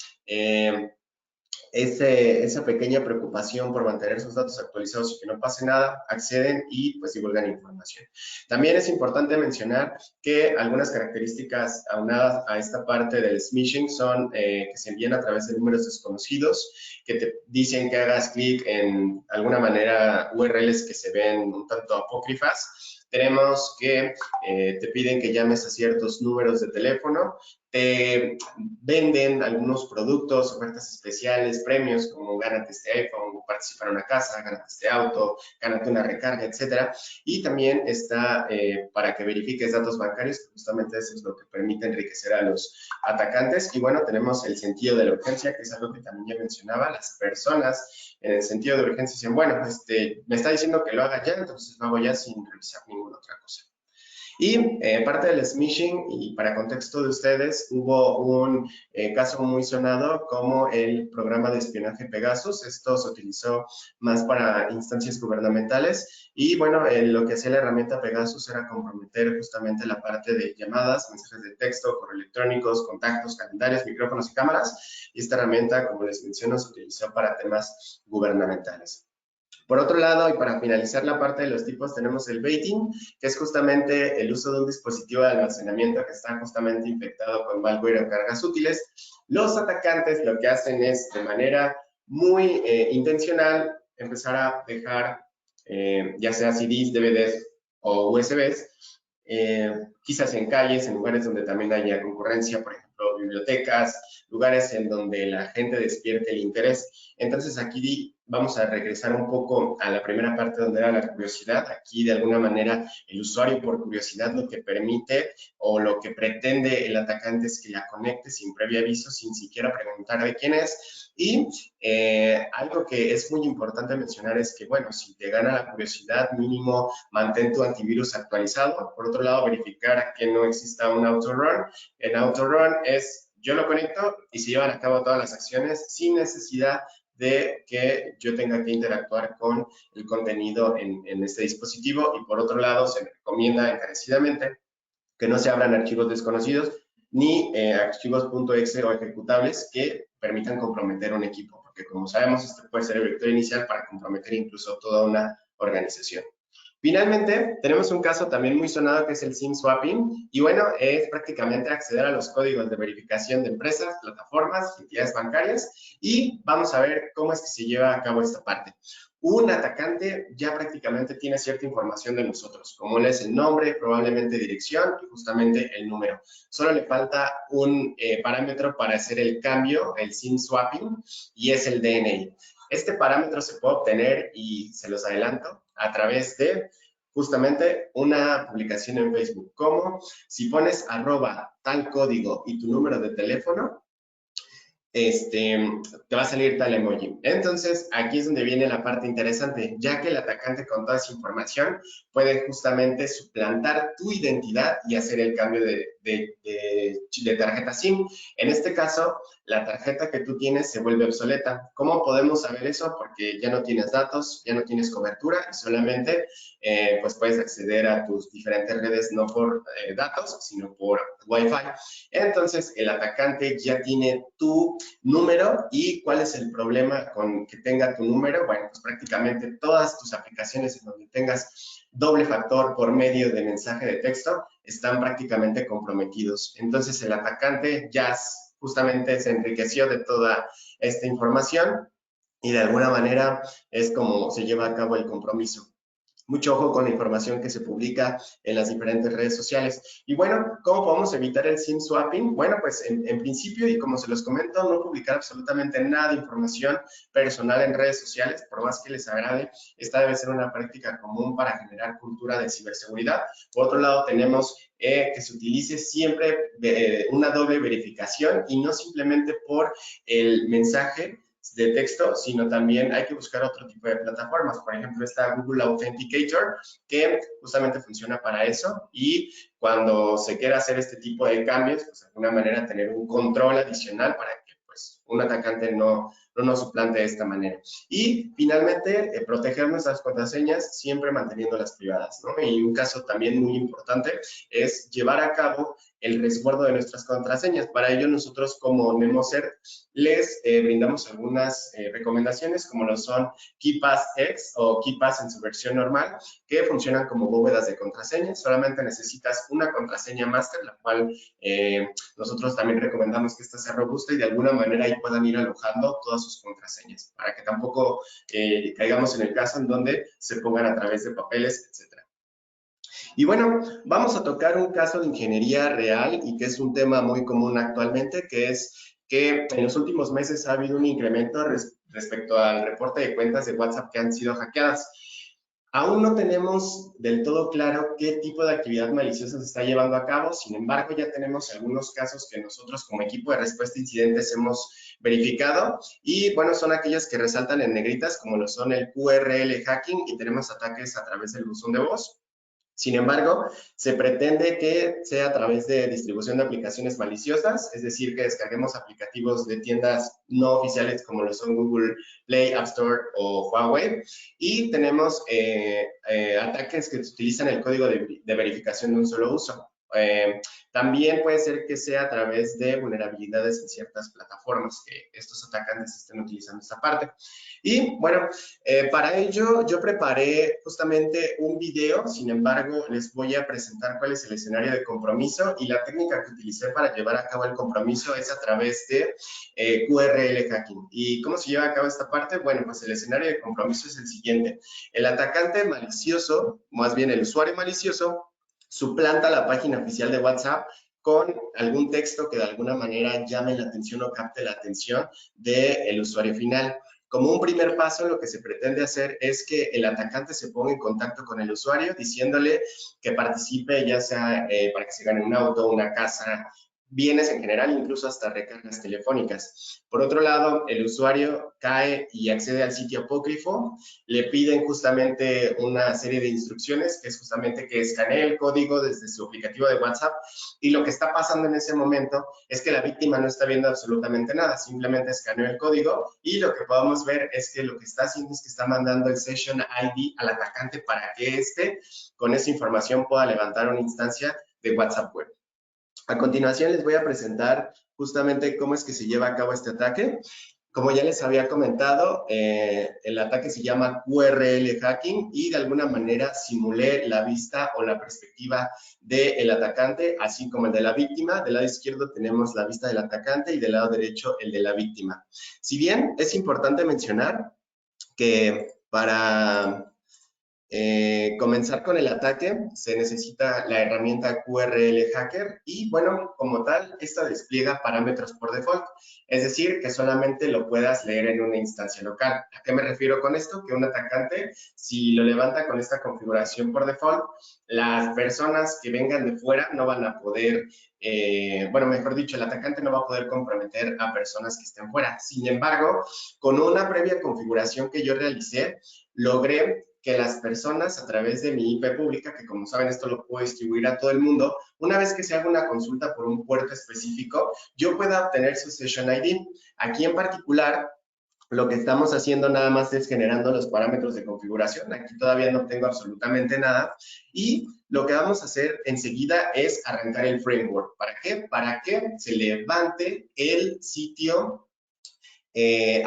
esa pequeña preocupación por mantener sus datos actualizados y que no pase nada, acceden y pues divulgan información. También es importante mencionar que algunas características aunadas a esta parte del smishing son que se envían a través de números desconocidos, que te dicen que hagas clic en alguna manera URLs que se ven un tanto apócrifas. Tenemos que te piden que llames a ciertos números de teléfono, te venden algunos productos, ofertas especiales, premios como gánate este iPhone, participa en una casa, gánate este auto, gánate una recarga, etcétera. Y también está para que verifiques datos bancarios, que justamente eso es lo que permite enriquecer a los atacantes. Y bueno, tenemos el sentido de la urgencia, que es algo que también ya mencionaba. Las personas en el sentido de urgencia dicen, bueno, me está diciendo que lo haga ya, entonces lo hago ya sin revisar ninguna otra cosa. Y parte del smishing, y para contexto de ustedes, hubo un caso muy sonado como el programa de espionaje Pegasus. Esto se utilizó más para instancias gubernamentales, y bueno, lo que hacía la herramienta Pegasus era comprometer justamente la parte de llamadas, mensajes de texto, correo electrónicos, contactos, calendarios, micrófonos y cámaras, y esta herramienta, como les menciono, se utilizó para temas gubernamentales. Por otro lado, y para finalizar la parte de los tipos, tenemos el baiting, que es justamente el uso de un dispositivo de almacenamiento que está justamente infectado con malware o cargas útiles. Los atacantes lo que hacen es, de manera muy intencional, empezar a dejar ya sea CDs, DVDs o USBs, quizás en calles, en lugares donde también haya concurrencia, por ejemplo, bibliotecas, lugares en donde la gente despierte el interés. Entonces aquí vamos a regresar un poco a la primera parte donde era la curiosidad. Aquí de alguna manera el usuario por curiosidad lo que permite o lo que pretende el atacante es que la conecte sin previo aviso, sin siquiera preguntar de quién es. Y algo que es muy importante mencionar es que, bueno, si te gana la curiosidad, mínimo mantén tu antivirus actualizado. Por otro lado, verificar que no exista un autorun. El autorun es, yo lo conecto y se llevan a cabo todas las acciones sin necesidad de que yo tenga que interactuar con el contenido en este dispositivo. Y por otro lado, se recomienda encarecidamente que no se abran archivos desconocidos ni archivos .exe o ejecutables que permitan comprometer un equipo, porque como sabemos, este puede ser el vector inicial para comprometer incluso toda una organización. Finalmente, tenemos un caso también muy sonado que es el SIM swapping, y bueno, es prácticamente acceder a los códigos de verificación de empresas, plataformas, entidades bancarias, y vamos a ver cómo es que se lleva a cabo esta parte. Un atacante ya prácticamente tiene cierta información de nosotros, como es el nombre, probablemente dirección y justamente el número. Solo le falta un parámetro para hacer el cambio, el SIM swapping, y es el DNI. Este parámetro se puede obtener, y se los adelanto, a través de justamente una publicación en Facebook. Como si pones @ tal código y tu número de teléfono, te va a salir tal emoji. Entonces, aquí es donde viene la parte interesante, ya que el atacante con toda esa información puede justamente suplantar tu identidad y hacer el cambio de tarjeta SIM. En este caso, la tarjeta que tú tienes se vuelve obsoleta. ¿Cómo podemos saber eso? Porque ya no tienes datos, ya no tienes cobertura y solamente pues puedes acceder a tus diferentes redes no por datos, sino por Wi-Fi. Entonces, el atacante ya tiene tu número. ¿Y cuál es el problema con que tenga tu número? Bueno, pues prácticamente todas tus aplicaciones en donde tengas doble factor por medio de mensaje de texto están prácticamente comprometidos. Entonces, el atacante ya justamente se enriqueció de toda esta información y de alguna manera es como se lleva a cabo el compromiso. Mucho ojo con la información que se publica en las diferentes redes sociales. Y bueno, ¿cómo podemos evitar el SIM swapping? Bueno, pues en principio, y como se los comento, no publicar absolutamente nada de información personal en redes sociales, por más que les agrade. Esta debe ser una práctica común para generar cultura de ciberseguridad. Por otro lado, tenemos que se utilice siempre una doble verificación y no simplemente por el mensaje de texto, sino también hay que buscar otro tipo de plataformas. Por ejemplo, está Google Authenticator, que justamente funciona para eso, y cuando se quiera hacer este tipo de cambios, pues de alguna manera tener un control adicional para que pues un atacante no nos suplante de esta manera. Y finalmente, proteger nuestras contraseñas siempre manteniéndolas privadas, ¿no? Y un caso también muy importante es llevar a cabo el resguardo de nuestras contraseñas. Para ello, nosotros como NemoCert les brindamos algunas recomendaciones, como lo son KeePass X o KeePass en su versión normal, que funcionan como bóvedas de contraseñas. Solamente necesitas una contraseña máster, la cual nosotros también recomendamos que esta sea robusta y de alguna manera ahí puedan ir alojando todas sus contraseñas, para que tampoco caigamos en el caso en donde se pongan a través de papeles, etc. Y bueno, vamos a tocar un caso de ingeniería real y que es un tema muy común actualmente, que es que en los últimos meses ha habido un incremento respecto al reporte de cuentas de WhatsApp que han sido hackeadas. Aún no tenemos del todo claro qué tipo de actividad maliciosa se está llevando a cabo, sin embargo, ya tenemos algunos casos que nosotros como equipo de respuesta a incidentes hemos verificado y, bueno, son aquellas que resaltan en negritas, como lo son el QRL hacking y tenemos ataques a través del buzón de voz. Sin embargo, se pretende que sea a través de distribución de aplicaciones maliciosas, es decir, que descarguemos aplicativos de tiendas no oficiales como lo son Google Play, App Store o Huawei. Y tenemos ataques que utilizan el código de verificación de un solo uso. También puede ser que sea a través de vulnerabilidades en ciertas plataformas que estos atacantes estén utilizando esta parte. Y bueno, para ello yo preparé justamente un video, sin embargo les voy a presentar cuál es el escenario de compromiso y la técnica que utilicé para llevar a cabo el compromiso es a través de QRL hacking. ¿Y cómo se lleva a cabo esta parte? Bueno, pues el escenario de compromiso es el siguiente. El atacante malicioso, más bien el usuario malicioso, suplanta la página oficial de WhatsApp con algún texto que de alguna manera llame la atención o capte la atención del usuario final. Como un primer paso, lo que se pretende hacer es que el atacante se ponga en contacto con el usuario diciéndole que participe, ya sea para que se gane un auto, una casa, bienes en general, incluso hasta recargas telefónicas. Por otro lado, el usuario cae y accede al sitio apócrifo, le piden justamente una serie de instrucciones, que es justamente que escanee el código desde su aplicativo de WhatsApp, y lo que está pasando en ese momento es que la víctima no está viendo absolutamente nada, simplemente escaneó el código y lo que podemos ver es que lo que está haciendo es que está mandando el Session ID al atacante para que éste, con esa información, pueda levantar una instancia de WhatsApp Web. A continuación les voy a presentar justamente cómo es que se lleva a cabo este ataque. Como ya les había comentado, el ataque se llama QRL hacking y de alguna manera simulé la vista o la perspectiva del atacante, así como el de la víctima. Del lado izquierdo tenemos la vista del atacante y del lado derecho el de la víctima. Si bien es importante mencionar que para comenzar con el ataque se necesita la herramienta QRL Hacker y, bueno, como tal, esta despliega parámetros por default, es decir, que solamente lo puedas leer en una instancia local. ¿A qué me refiero con esto? Que un atacante, si lo levanta con esta configuración por default, las personas que vengan de fuera no van a poder, bueno, mejor dicho, el atacante no va a poder comprometer a personas que estén fuera. Sin embargo, con una previa configuración que yo realicé, logré que las personas a través de mi IP pública, que como saben esto lo puedo distribuir a todo el mundo, una vez que se haga una consulta por un puerto específico, yo pueda obtener su Session ID. Aquí en particular, lo que estamos haciendo nada más es generando los parámetros de configuración. Aquí todavía no tengo absolutamente nada. Y lo que vamos a hacer enseguida es arrancar el framework. ¿Para qué? Para que se levante el sitio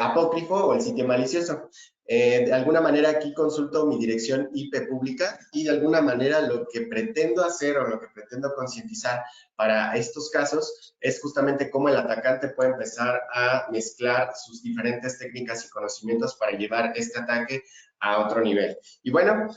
apócrifo o el sitio malicioso. De alguna manera aquí consulto mi dirección IP pública y de alguna manera lo que pretendo hacer o lo que pretendo concientizar para estos casos es justamente cómo el atacante puede empezar a mezclar sus diferentes técnicas y conocimientos para llevar este ataque a otro nivel. Y bueno,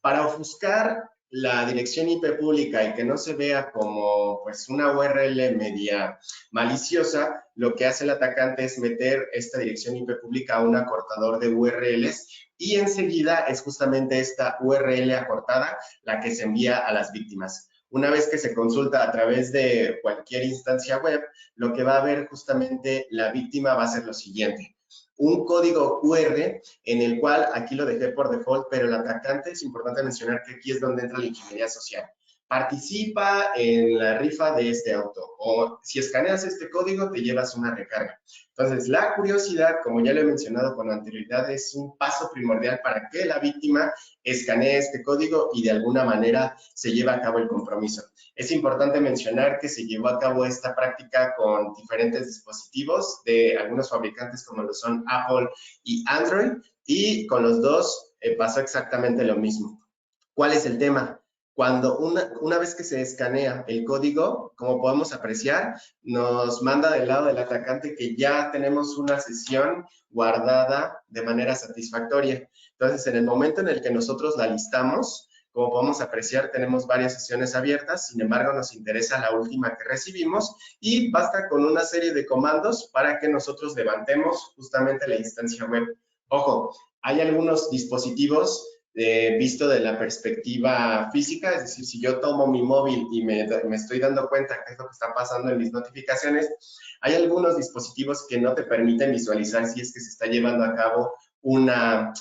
para ofuscar la dirección IP pública y que no se vea como pues una URL media maliciosa, lo que hace el atacante es meter esta dirección IP pública a un acortador de URLs y enseguida es justamente esta URL acortada la que se envía a las víctimas. Una vez que se consulta a través de cualquier instancia web, lo que va a ver justamente la víctima va a ser lo siguiente. Un código QR en el cual, aquí lo dejé por default, pero el atacante, es importante mencionar que aquí es donde entra la ingeniería social. Participa en la rifa de este auto o si escaneas este código te llevas una recarga. Entonces, la curiosidad, como ya lo he mencionado con anterioridad, es un paso primordial para que la víctima escanee este código y de alguna manera se lleve a cabo el compromiso. Es importante mencionar que se llevó a cabo esta práctica con diferentes dispositivos de algunos fabricantes como lo son Apple y Android y con los dos pasó exactamente lo mismo. ¿Cuál es el tema? Cuando una vez que se escanea el código, como podemos apreciar, nos manda del lado del atacante que ya tenemos una sesión guardada de manera satisfactoria. Entonces, en el momento en el que nosotros la listamos, como podemos apreciar, tenemos varias sesiones abiertas, sin embargo, nos interesa la última que recibimos y basta con una serie de comandos para que nosotros levantemos justamente la instancia web. Ojo, hay algunos dispositivos visto de la perspectiva física, es decir, si yo tomo mi móvil y me estoy dando cuenta qué es lo que está pasando en mis notificaciones, hay algunos dispositivos que no te permiten visualizar si es que se está llevando a cabo una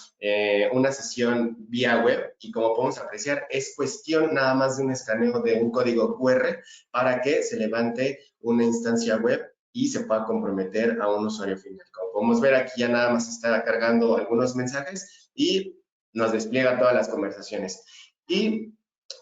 sesión vía web y como podemos apreciar es cuestión nada más de un escaneo de un código QR para que se levante una instancia web y se pueda comprometer a un usuario final. Como podemos ver aquí ya nada más está cargando algunos mensajes y nos despliega todas las conversaciones. ¿Y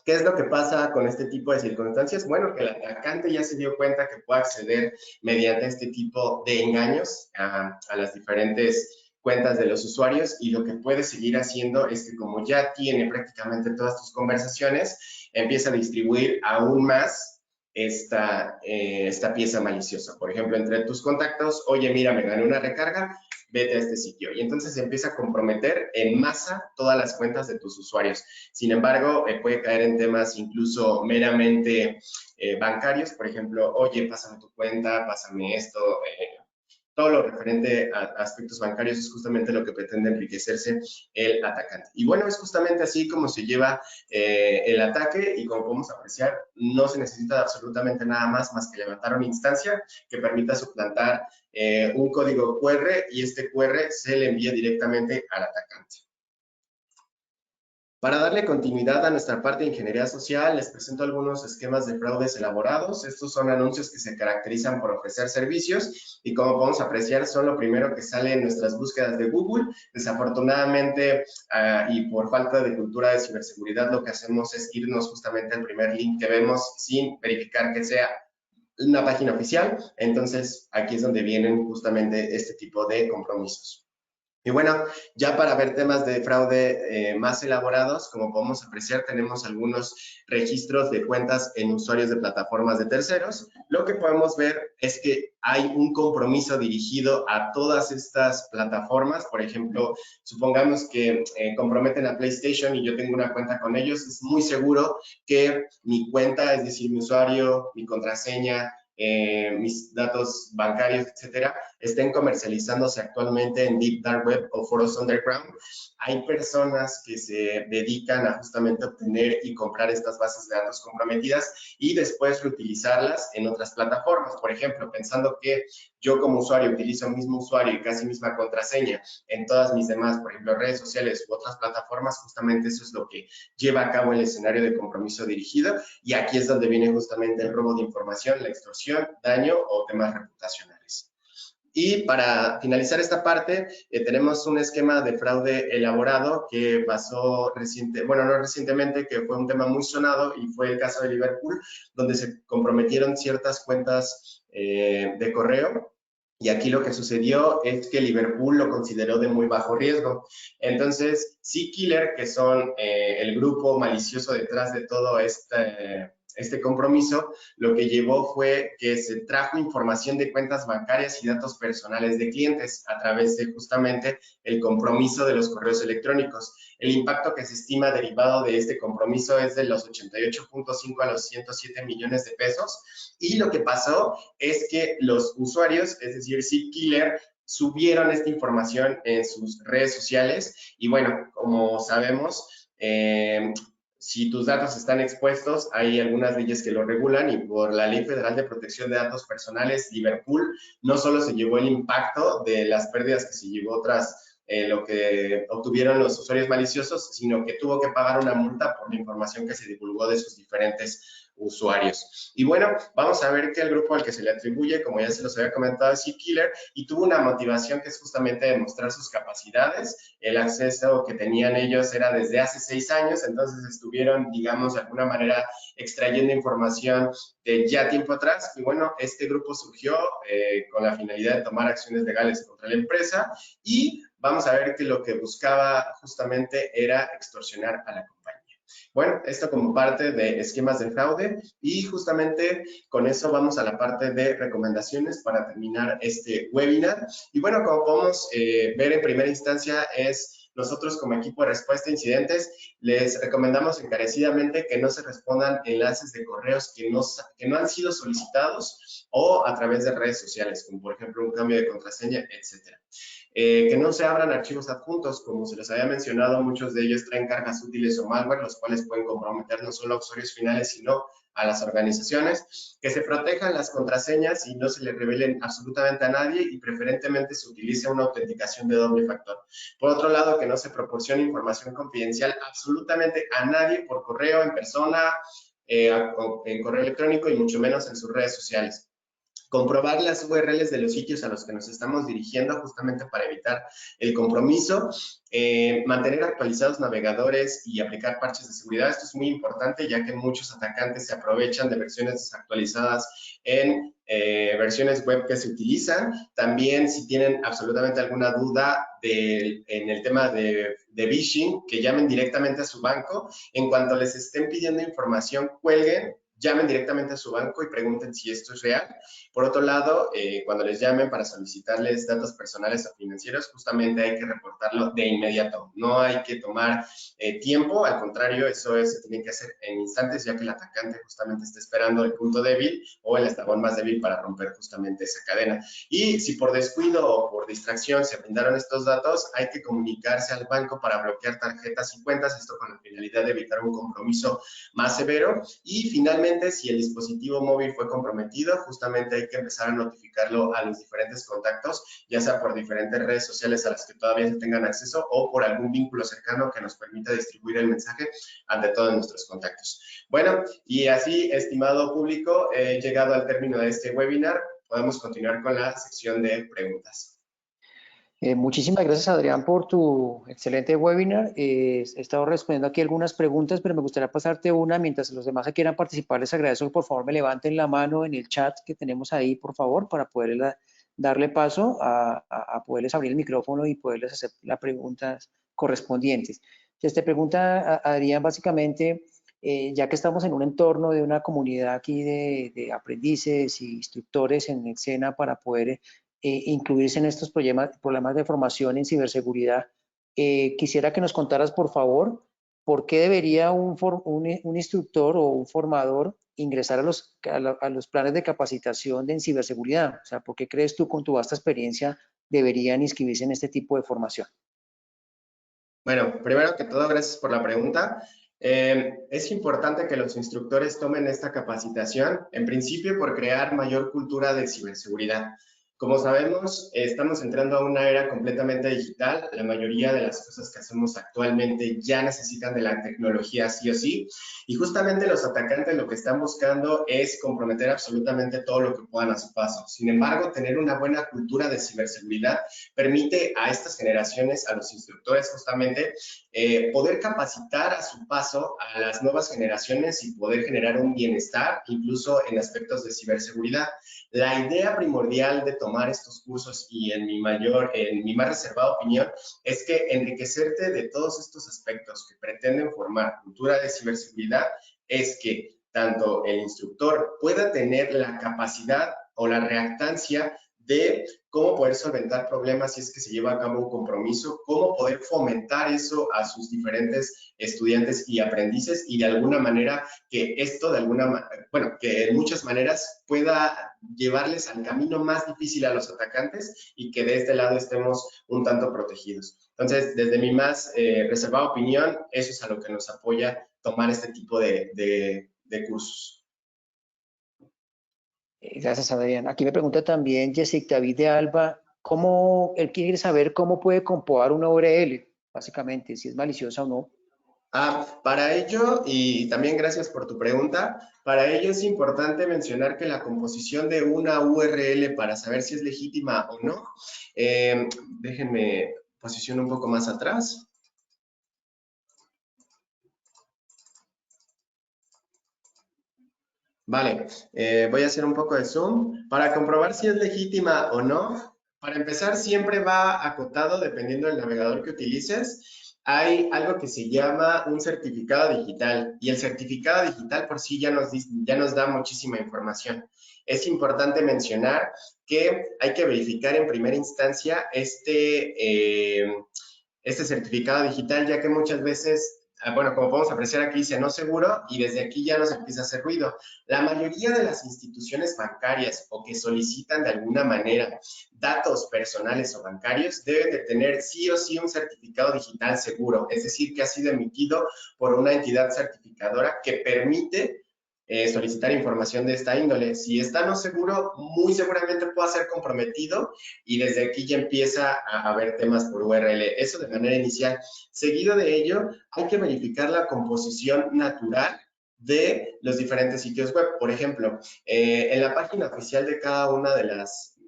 qué es lo que pasa con este tipo de circunstancias? Bueno, que el atacante ya se dio cuenta que puede acceder mediante este tipo de engaños a las diferentes cuentas de los usuarios y lo que puede seguir haciendo es que como ya tiene prácticamente todas tus conversaciones, empieza a distribuir aún más esta pieza maliciosa. Por ejemplo, entre tus contactos, oye, mira, me gané una recarga, vete a este sitio. Y entonces empieza a comprometer en masa todas las cuentas de tus usuarios. Sin embargo, puede caer en temas incluso meramente bancarios. Por ejemplo, oye, pásame tu cuenta, pásame esto. Todo lo referente a aspectos bancarios es justamente lo que pretende enriquecerse el atacante. Y bueno, es justamente así como se lleva el ataque y como podemos apreciar, no se necesita absolutamente nada más que levantar una instancia que permita suplantar un código QR y este QR se le envía directamente al atacante. Para darle continuidad a nuestra parte de ingeniería social, les presento algunos esquemas de fraudes elaborados. Estos son anuncios que se caracterizan por ofrecer servicios y como podemos apreciar son lo primero que sale en nuestras búsquedas de Google. Desafortunadamente y por falta de cultura de ciberseguridad lo que hacemos es irnos justamente al primer link que vemos sin verificar que sea una página oficial. Entonces aquí es donde vienen justamente este tipo de compromisos. Y bueno, ya para ver temas de fraude más elaborados, como podemos apreciar, tenemos algunos registros de cuentas en usuarios de plataformas de terceros. Lo que podemos ver es que hay un compromiso dirigido a todas estas plataformas. Por ejemplo, supongamos que comprometen a PlayStation y yo tengo una cuenta con ellos. Es muy seguro que mi cuenta, es decir, mi usuario, mi contraseña, mis datos bancarios, etcétera, estén comercializándose actualmente en Deep Dark Web o foros underground. Hay personas que se dedican a justamente obtener y comprar estas bases de datos comprometidas y después reutilizarlas en otras plataformas. Por ejemplo, pensando que yo como usuario utilizo el mismo usuario y casi misma contraseña en todas mis demás, por ejemplo, redes sociales u otras plataformas, justamente eso es lo que lleva a cabo el escenario de compromiso dirigido, y aquí es donde viene justamente el robo de información, la extorsión, daño o temas reputacionales. Y para finalizar esta parte, tenemos un esquema de fraude elaborado que pasó no recientemente, que fue un tema muy sonado y fue el caso de Liverpool, donde se comprometieron ciertas cuentas de correo. Y aquí lo que sucedió es que Liverpool lo consideró de muy bajo riesgo. Entonces, Seakiller, que son el grupo malicioso detrás de todo este compromiso, lo que llevó fue que se trajo información de cuentas bancarias y datos personales de clientes a través de justamente el compromiso de los correos electrónicos. El impacto que se estima derivado de este compromiso es de los 88.5 a los 107 millones de pesos. Y lo que pasó es que los usuarios, es decir, Seakiller, subieron esta información en sus redes sociales y bueno, como sabemos, si tus datos están expuestos, hay algunas leyes que lo regulan y por la Ley Federal de Protección de Datos Personales, Liverpool no solo se llevó el impacto de las pérdidas que se llevó tras lo que obtuvieron los usuarios maliciosos, sino que tuvo que pagar una multa por la información que se divulgó de sus diferentes usuarios. Y bueno, vamos a ver que el grupo al que se le atribuye, como ya se los había comentado, es Seakiller, y tuvo una motivación que es justamente demostrar sus capacidades. El acceso que tenían ellos era desde hace 6 años, entonces estuvieron, digamos, de alguna manera extrayendo información de ya tiempo atrás. Y bueno, este grupo surgió con la finalidad de tomar acciones legales contra la empresa y vamos a ver que lo que buscaba justamente era extorsionar a la compañía. Bueno, esto como parte de esquemas de fraude y justamente con eso vamos a la parte de recomendaciones para terminar este webinar. Y bueno, como podemos ver en primera instancia nosotros como equipo de respuesta a incidentes les recomendamos encarecidamente que no se respondan enlaces de correos que no han sido solicitados o a través de redes sociales, como por ejemplo un cambio de contraseña, etcétera. Que no se abran archivos adjuntos, como se les había mencionado, muchos de ellos traen cargas útiles o malware, los cuales pueden comprometer no solo a usuarios finales, sino a las organizaciones, que se protejan las contraseñas y no se le revelen absolutamente a nadie y preferentemente se utilice una autenticación de doble factor. Por otro lado, que no se proporcione información confidencial absolutamente a nadie por correo, en persona, en correo electrónico y mucho menos en sus redes sociales. Comprobar las URLs de los sitios a los que nos estamos dirigiendo justamente para evitar el compromiso, mantener actualizados navegadores y aplicar parches de seguridad. Esto es muy importante ya que muchos atacantes se aprovechan de versiones desactualizadas en versiones web que se utilizan. También si tienen absolutamente alguna duda en el tema de phishing, que llamen directamente a su banco. En cuanto les estén pidiendo información, cuelguen, llamen directamente a su banco y pregunten si esto es real. Por otro lado, cuando les llamen para solicitarles datos personales o financieros, justamente hay que reportarlo de inmediato. No hay que tomar tiempo, al contrario, eso se tiene que hacer en instantes, ya que el atacante justamente está esperando el punto débil o el eslabón más débil para romper justamente esa cadena. Y si por descuido o por distracción se brindaron estos datos, hay que comunicarse al banco para bloquear tarjetas y cuentas, esto con la finalidad de evitar un compromiso más severo. Y finalmente, si el dispositivo móvil fue comprometido, justamente hay que empezar a notificarlo a los diferentes contactos, ya sea por diferentes redes sociales a las que todavía se tengan acceso o por algún vínculo cercano que nos permita distribuir el mensaje ante todos nuestros contactos. Bueno, y así, estimado público, he llegado al término de este webinar. Podemos continuar con la sección de preguntas. Muchísimas gracias, Adrián, por tu excelente webinar. He estado respondiendo aquí algunas preguntas, pero me gustaría pasarte una. Mientras los demás que quieran participar, les agradezco que por favor me levanten la mano en el chat que tenemos ahí, por favor, para poder darle paso a poderles abrir el micrófono y poderles hacer las preguntas correspondientes. Entonces, te pregunta, Adrián, básicamente, ya que estamos en un entorno de una comunidad aquí de aprendices y instructores en el SENA para poder incluirse en estos programas de formación en ciberseguridad. Quisiera que nos contaras, por favor, ¿por qué debería un instructor o un formador ingresar a los planes de capacitación en ciberseguridad? O sea, ¿por qué crees tú, con tu vasta experiencia, deberían inscribirse en este tipo de formación? Bueno, primero que todo, gracias por la pregunta. Es importante que los instructores tomen esta capacitación, en principio por crear mayor cultura de ciberseguridad. Como sabemos, estamos entrando a una era completamente digital. La mayoría de las cosas que hacemos actualmente ya necesitan de la tecnología sí o sí. Y justamente los atacantes lo que están buscando es comprometer absolutamente todo lo que puedan a su paso. Sin embargo, tener una buena cultura de ciberseguridad permite a estas generaciones, a los instructores justamente, poder capacitar a su paso a las nuevas generaciones y poder generar un bienestar, incluso en aspectos de ciberseguridad. La idea primordial de tomar estos cursos y en mi más reservada opinión, es que enriquecerte de todos estos aspectos que pretenden formar cultura de ciberseguridad es que tanto el instructor pueda tener la capacidad o la reactancia de cómo poder solventar problemas si es que se lleva a cabo un compromiso, cómo poder fomentar eso a sus diferentes estudiantes y aprendices y de alguna manera que esto que en muchas maneras pueda llevarles al camino más difícil a los atacantes y que de este lado estemos un tanto protegidos. Entonces, desde mi más reservada opinión, eso es a lo que nos apoya tomar este tipo de cursos. Gracias, Adrián. Aquí me pregunta también Jessica David de Alba, él quiere saber cómo puede comprobar una URL, básicamente, si es maliciosa o no. Para ello, y también gracias por tu pregunta, para ello es importante mencionar que la composición de una URL para saber si es legítima o no, déjenme posicionar un poco más atrás. Vale, voy a hacer un poco de zoom. Para comprobar si es legítima o no, para empezar siempre va acotado dependiendo del navegador que utilices. Hay algo que se llama un certificado digital y el certificado digital por sí ya nos da muchísima información. Es importante mencionar que hay que verificar en primera instancia este certificado digital, ya que muchas veces, bueno, como podemos apreciar aquí dice no seguro y desde aquí ya nos empieza a hacer ruido. La mayoría de las instituciones bancarias o que solicitan de alguna manera datos personales o bancarios deben de tener sí o sí un certificado digital seguro, es decir, que ha sido emitido por una entidad certificadora que permite solicitar información de esta índole. Si está no seguro, muy seguramente pueda ser comprometido y desde aquí ya empieza a haber temas por URL. Eso de manera inicial. Seguido de ello, hay que verificar la composición natural de los diferentes sitios web. Por ejemplo, en la página oficial de cada una de las,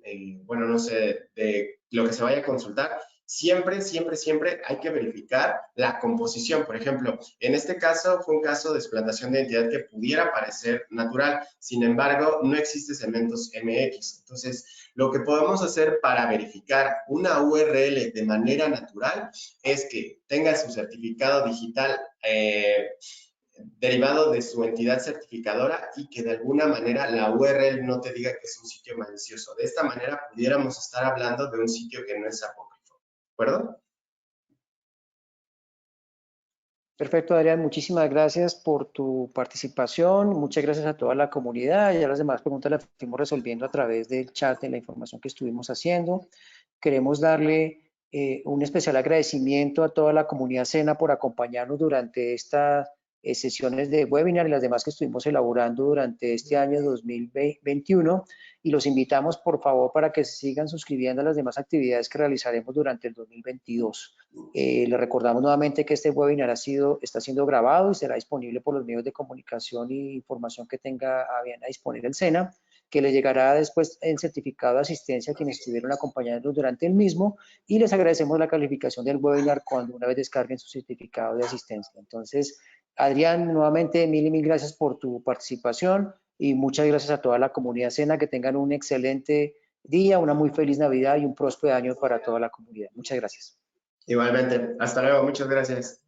bueno, no sé, de lo que se vaya a consultar, siempre hay que verificar la composición. Por ejemplo, en este caso fue un caso de explotación de identidad que pudiera parecer natural, sin embargo, no existe segmentos MX. Entonces, lo que podemos hacer para verificar una URL de manera natural es que tenga su certificado digital derivado de su entidad certificadora y que de alguna manera la URL no te diga que es un sitio malicioso. De esta manera pudiéramos estar hablando de un sitio que no es apócrifo. ¿De acuerdo? Perfecto, Adrián. Muchísimas gracias por tu participación. Muchas gracias a toda la comunidad. Ya las demás preguntas las fuimos resolviendo a través del chat de la información que estuvimos haciendo. Queremos darle un especial agradecimiento a toda la comunidad SENA por acompañarnos durante estas sesiones de webinar y las demás que estuvimos elaborando durante este año 2021 y los invitamos por favor para que se sigan suscribiendo a las demás actividades que realizaremos durante el 2022. Les recordamos nuevamente que este webinar está siendo grabado y será disponible por los medios de comunicación e información que tenga a bien a disponer el SENA, que le llegará después el certificado de asistencia a quienes estuvieron acompañándonos durante el mismo y les agradecemos la calificación del webinar cuando una vez descarguen su certificado de asistencia. Entonces, Adrián, nuevamente mil y mil gracias por tu participación y muchas gracias a toda la comunidad SENA, que tengan un excelente día, una muy feliz Navidad y un próspero año para toda la comunidad. Muchas gracias. Igualmente. Hasta luego. Muchas gracias.